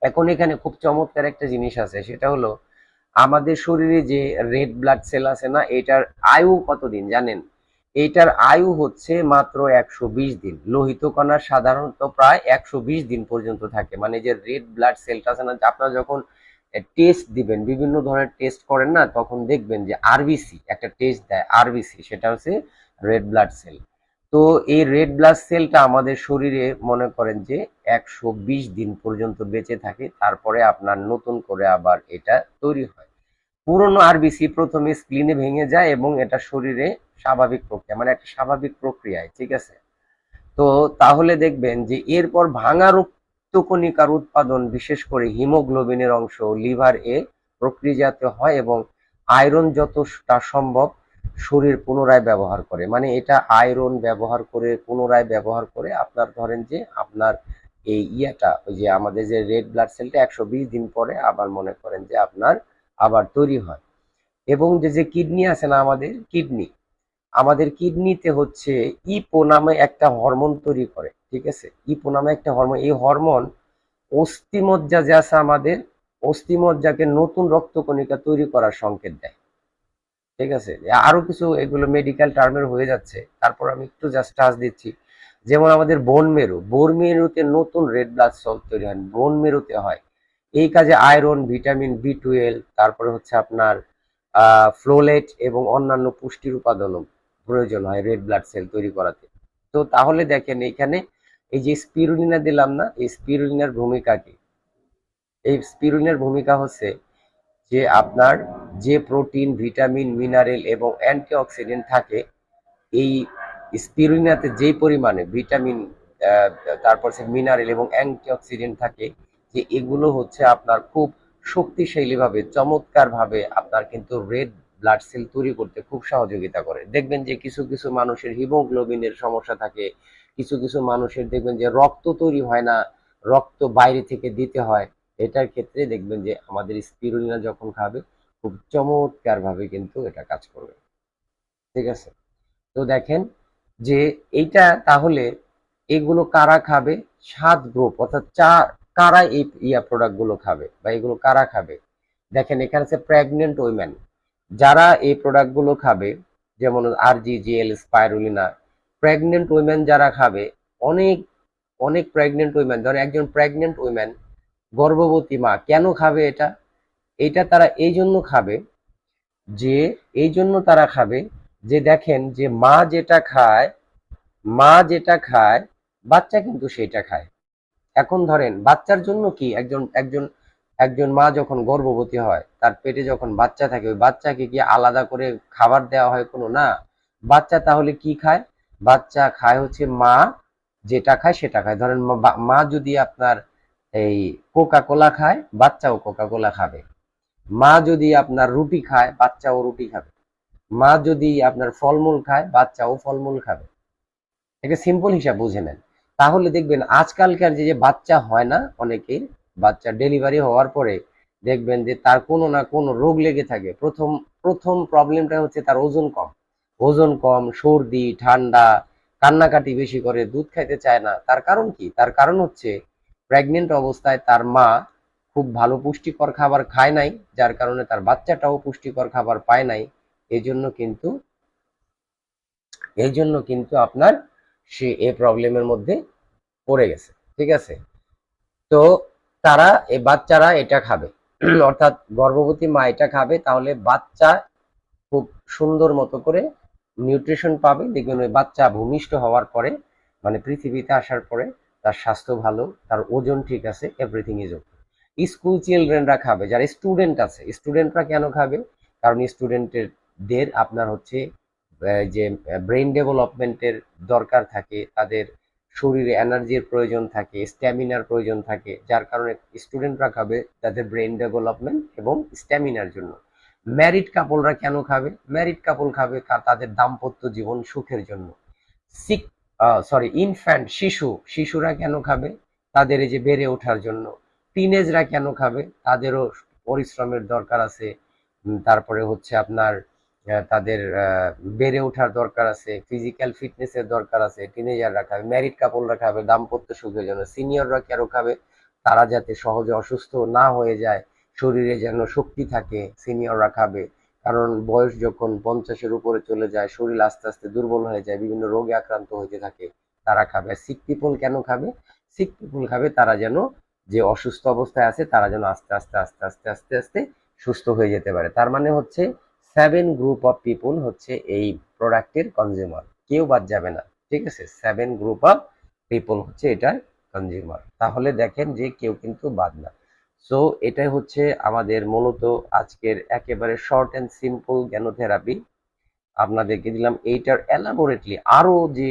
এখন এখানে খুব চমৎকার একটা জিনিস আছে, সেটা হলো আমাদের শরীরে যে রেড ব্লাড সেল আছে না, এটার আয়ু কতদিন জানেন? এইটার আয়ু হচ্ছে মাত্র 120 দিন। লোহিত কণা সাধারণত প্রায় 120 দিন পর্যন্ত থাকে। মানে যে রেড ব্লাড সেলটা আছে না, আপনারা যখন টেস্ট দিবেন, বিভিন্ন ধরনের টেস্ট করেন না, তখন দেখবেন যে আরবিসি একটা টেস্ট দেয়, আরবিসি, সেটা হচ্ছে রেড ব্লাড সেল। তো এই রেড ব্লাড সেলটা আমাদের শরীরে মনে করেন যে 120 দিন পর্যন্ত বেঁচে থাকে, তারপরে আপনার নতুন করে আবার এটা তৈরি হয়। পুরনো আরবিসি প্রথমে স্প্লিনে ভেঙে যায় এবং এটা শরীরে স্বাভাবিক প্রক্রিয়া, মানে একটা স্বাভাবিক প্রক্রিয়ায়, ঠিক আছে। তো তাহলে দেখবেন যে এরপর ভাঙা রক্তকণিকার উৎপাদন, বিশেষ করে হিমোগ্লোবিনের অংশ লিভার এ প্রক্রিয়াজাত হয় এবং আয়রন যতটা সম্ভব শরীর পুনরায় ব্যবহার করে। মানে এটা আয়রন ব্যবহার করে, পুনরায় ব্যবহার করে আপনার ধরেন যে আপনার এই ইয়াটা, ওই যে আমাদের যে রেড ব্লাড সেলটা 120 দিন পরে আবার মনে করেন যে আপনার আবার তৈরি হয়। এবং যে যে কিডনি আছে না, আমাদের কিডনি, আমাদের কিডনিতে হচ্ছে ইপো নামে একটা হরমোন তৈরি করে, ঠিক আছে। ইপো নামে একটা হরমোন, এই হরমোন অস্থিমজ্জা যে আছে আমাদের, অস্থিমজ্জাকে নতুন রক্তকণিকা তৈরি করার সংকেত দেয়, ঠিক আছে। আরো কিছু এগুলো মেডিকেল টার্মের হয়ে যাচ্ছে, তারপর আমি একটু জাস্ট টাচ দিচ্ছি। যেমন আমাদের বোন মেরু, বোন মেরুতে নতুন রেড ব্লাড সেল তৈরি হয়, বোন মেরুতে হয়। এই কাজে আয়রন, ভিটামিন বি 12, তারপরে হচ্ছে আপনার ফ্লোলেট এবং অন্যান্য পুষ্টির উপাদানও প্রয়োজন হয় রেড ব্লাড সেল তৈরি করাতে। তো তাহলে দেখেন এইখানে এই যে স্পিরুলিনা দিলাম না, এই স্পিরুলিনার ভূমিকা কি? এই স্পিরুলিনার ভূমিকা হচ্ছে যে আপনার যে প্রোটিন, ভিটামিন, মিনারেল এবং অ্যান্টিঅক্সিডেন্ট থাকে, এই স্পিরুলিনাতে যেই পরিমাণে ভিটামিন, আহ, তারপর সে মিনারেল এবং অ্যান্টিঅক্সিডেন্ট থাকে, যে এগুলো হচ্ছে আপনার খুব শক্তিশালী ভাবে, চমৎকার ভাবে আপনার কিন্তু রেড ব্লাড সেল তৈরি করতে খুব সহযোগিতা করে। দেখবেন যে কিছু কিছু মানুষের হিমোগ্লোবিনের সমস্যা থাকে, কিছু কিছু মানুষের দেখবেন যে রক্ত তৈরি হয় না, রক্ত বাইরে থেকে দিতে হয়। এটার ক্ষেত্রে দেখবেন যে আমাদের স্পিরুলিনা যখন খাবে, খুব চমৎকার ভাবে কিন্তু এটা কাজ করবে, ঠিক আছে। তো দেখেন যে এইটা তাহলে এগুলো কারা খাবে? 7 গ্রুপ, অর্থাৎ কারা এই প্রোডাক্ট গুলো খাবে বা এগুলো কারা খাবে? দেখেন এখানে আছে প্রেগনেন্ট উইমেন, যারা এই প্রোডাক্ট গুলো খাবে, যেমন আরজিজিএল, স্পাইরুলিনা। প্রেগনেন্ট উইমেন যারা খাবে, অনেক অনেক প্রেগনেন্ট উইমেন, ধরেন একজন প্রেগনেন্ট উইমেন, গর্ভবতী মা কেন খাবে এটা? এটা তারা এই জন্য খাবে, যে এই জন্য তারা খাবে যে দেখেন যে মা যেটা খায় বাচ্চা কিন্তু সেটা খায়। এখন ধরেন বাচ্চার জন্য কি, একজন একজন একজন মা যখন গর্ভবতী হয়, তার পেটে যখন বাচ্চা থাকে, ওই বাচ্চাকে কি আলাদা করে খাবার দেওয়া হয়? কোনো না। বাচ্চা তাহলে কি খায়? বাচ্চা খায় হচ্ছে মা যেটা খায় সেটা খায়। ধরেন মা যদি আপনার এই কোকা কোলা খায়, বাচ্চাও কোকা কোলা খাবে। মা যদি আপনার রুটি খায়, বাচ্চাও রুটি খাবে। মা যদি আপনার ফলমূল খায়, বাচ্চাও ফলমূল খাবে। একটা সিম্পল হিসাব বুঝে নেন। তাহলে দেখবেন আজকালকার যে যে বাচ্চা হয় না অনেকের, বাচ্চা ডেলিভারি হওয়ার পরে দেখবেন যে তার কোনো না কোনো রোগ লেগে থাকে। প্রথম প্রথম প্রবলেমটা হচ্ছে তার ওজন কম, ওজন কম, সর্দি, ঠান্ডা, কান্নাকাটি বেশি করে, দুধ খাইতে চায় না। তার কারণ কি? তার কারণ হচ্ছে প্রেগনেন্ট অবস্থায় তার মা খুব ভালো পুষ্টিকর খাবার খায় নাই, যার কারণে তার বাচ্চাটাও পুষ্টিকর খাবার পায় নাই। এই জন্য কিন্তু আপনার সে এই প্রবলেমের মধ্যে পড়ে গেছে, ঠিক আছে। তো তারা, এই বাচ্চারা এটা খাবে, অর্থাৎ গর্ভবতী মা এটা খাবে, তাহলে বাচ্চা খুব সুন্দর মতো করে নিউট্রিশন পাবে। দেখবেন ওই বাচ্চা ভূমিষ্ঠ হওয়ার পরে, মানে পৃথিবীতে আসার পরে, তার স্বাস্থ্য ভালো, তার ওজন ঠিক আছে, এভরিথিং ইজ ওকে। স্কুল চিলড্রেনরা খাবে, যারা স্টুডেন্ট আছে, স্টুডেন্টরা কেন খাবে? কারণ স্টুডেন্টের দের আপনার হচ্ছে যে ব্রেইন ডেভেলপমেন্টের দরকার থাকে, তাদের শরীরে এনার্জির প্রয়োজন থাকে, স্ট্যামিনার প্রয়োজন থাকে, যার কারণে স্টুডেন্টরা খাবে তাদের ব্রেইন ডেভেলপমেন্ট এবং স্ট্যামিনার জন্য। ম্যারিড কাপলরা কেন খাবে? ম্যারিড কাপল খাবে তাদের দাম্পত্য জীবন সুখের জন্য। সিক ইনফ্যান্ট, শিশুরা কেন খাবে? তাদের এই যে বেড়ে ওঠার জন্য। টিনেজরা কেন খাবে? তাদেরও পরিশ্রমের দরকার আছে। তারপরে হচ্ছে আপনার তাদের বেড়ে ওঠার দরকার আছে, ফিজিক্যাল ফিটনেসের দরকার আছে, টিনেজাররা খাবে, ম্যারিড কাপলরা খাবে দাম্পত্য সুখের জন্য, সিনিয়ররা কেন খাবে, তারা যাতে সহজে অসুস্থ না হয়ে যায়, শরীরে যেন শক্তি থাকে, সিনিয়ররা খাবে। কারণ বয়স যখন 50-এর উপরে চলে যায়, শরীর আস্তে আস্তে দুর্বল হয়ে যায়, বিভিন্ন রোগে আক্রান্ত হতে থাকে, তারা খাবে। সিক পিপল কেন খাবে? সিক পিপল খাবে তারা যেন, যে অসুস্থ অবস্থায় আছে তারা যেন আস্তে আস্তে আস্তে আস্তে আস্তে আস্তে সুস্থ হয়ে যেতে পারে। তার মানে হচ্ছে 7 গ্রুপ অফ পিপল হচ্ছে এই প্রোডাক্টের কনজিউমার, কেউ বাদ যাবে না। ঠিক আছে, 7 গ্রুপ অফ পিপল হচ্ছে এটার কনজিউমার। তাহলে দেখেন যে কেউ কিন্তু বাদ না। সো এটাই হচ্ছে আমাদের মূলত আজকের একেবারে শর্ট অ্যান্ড সিম্পল জ্ঞানোথেরাপি। আপনাদেরকে দিলাম এইটার এলাবোরেটলি আরো যে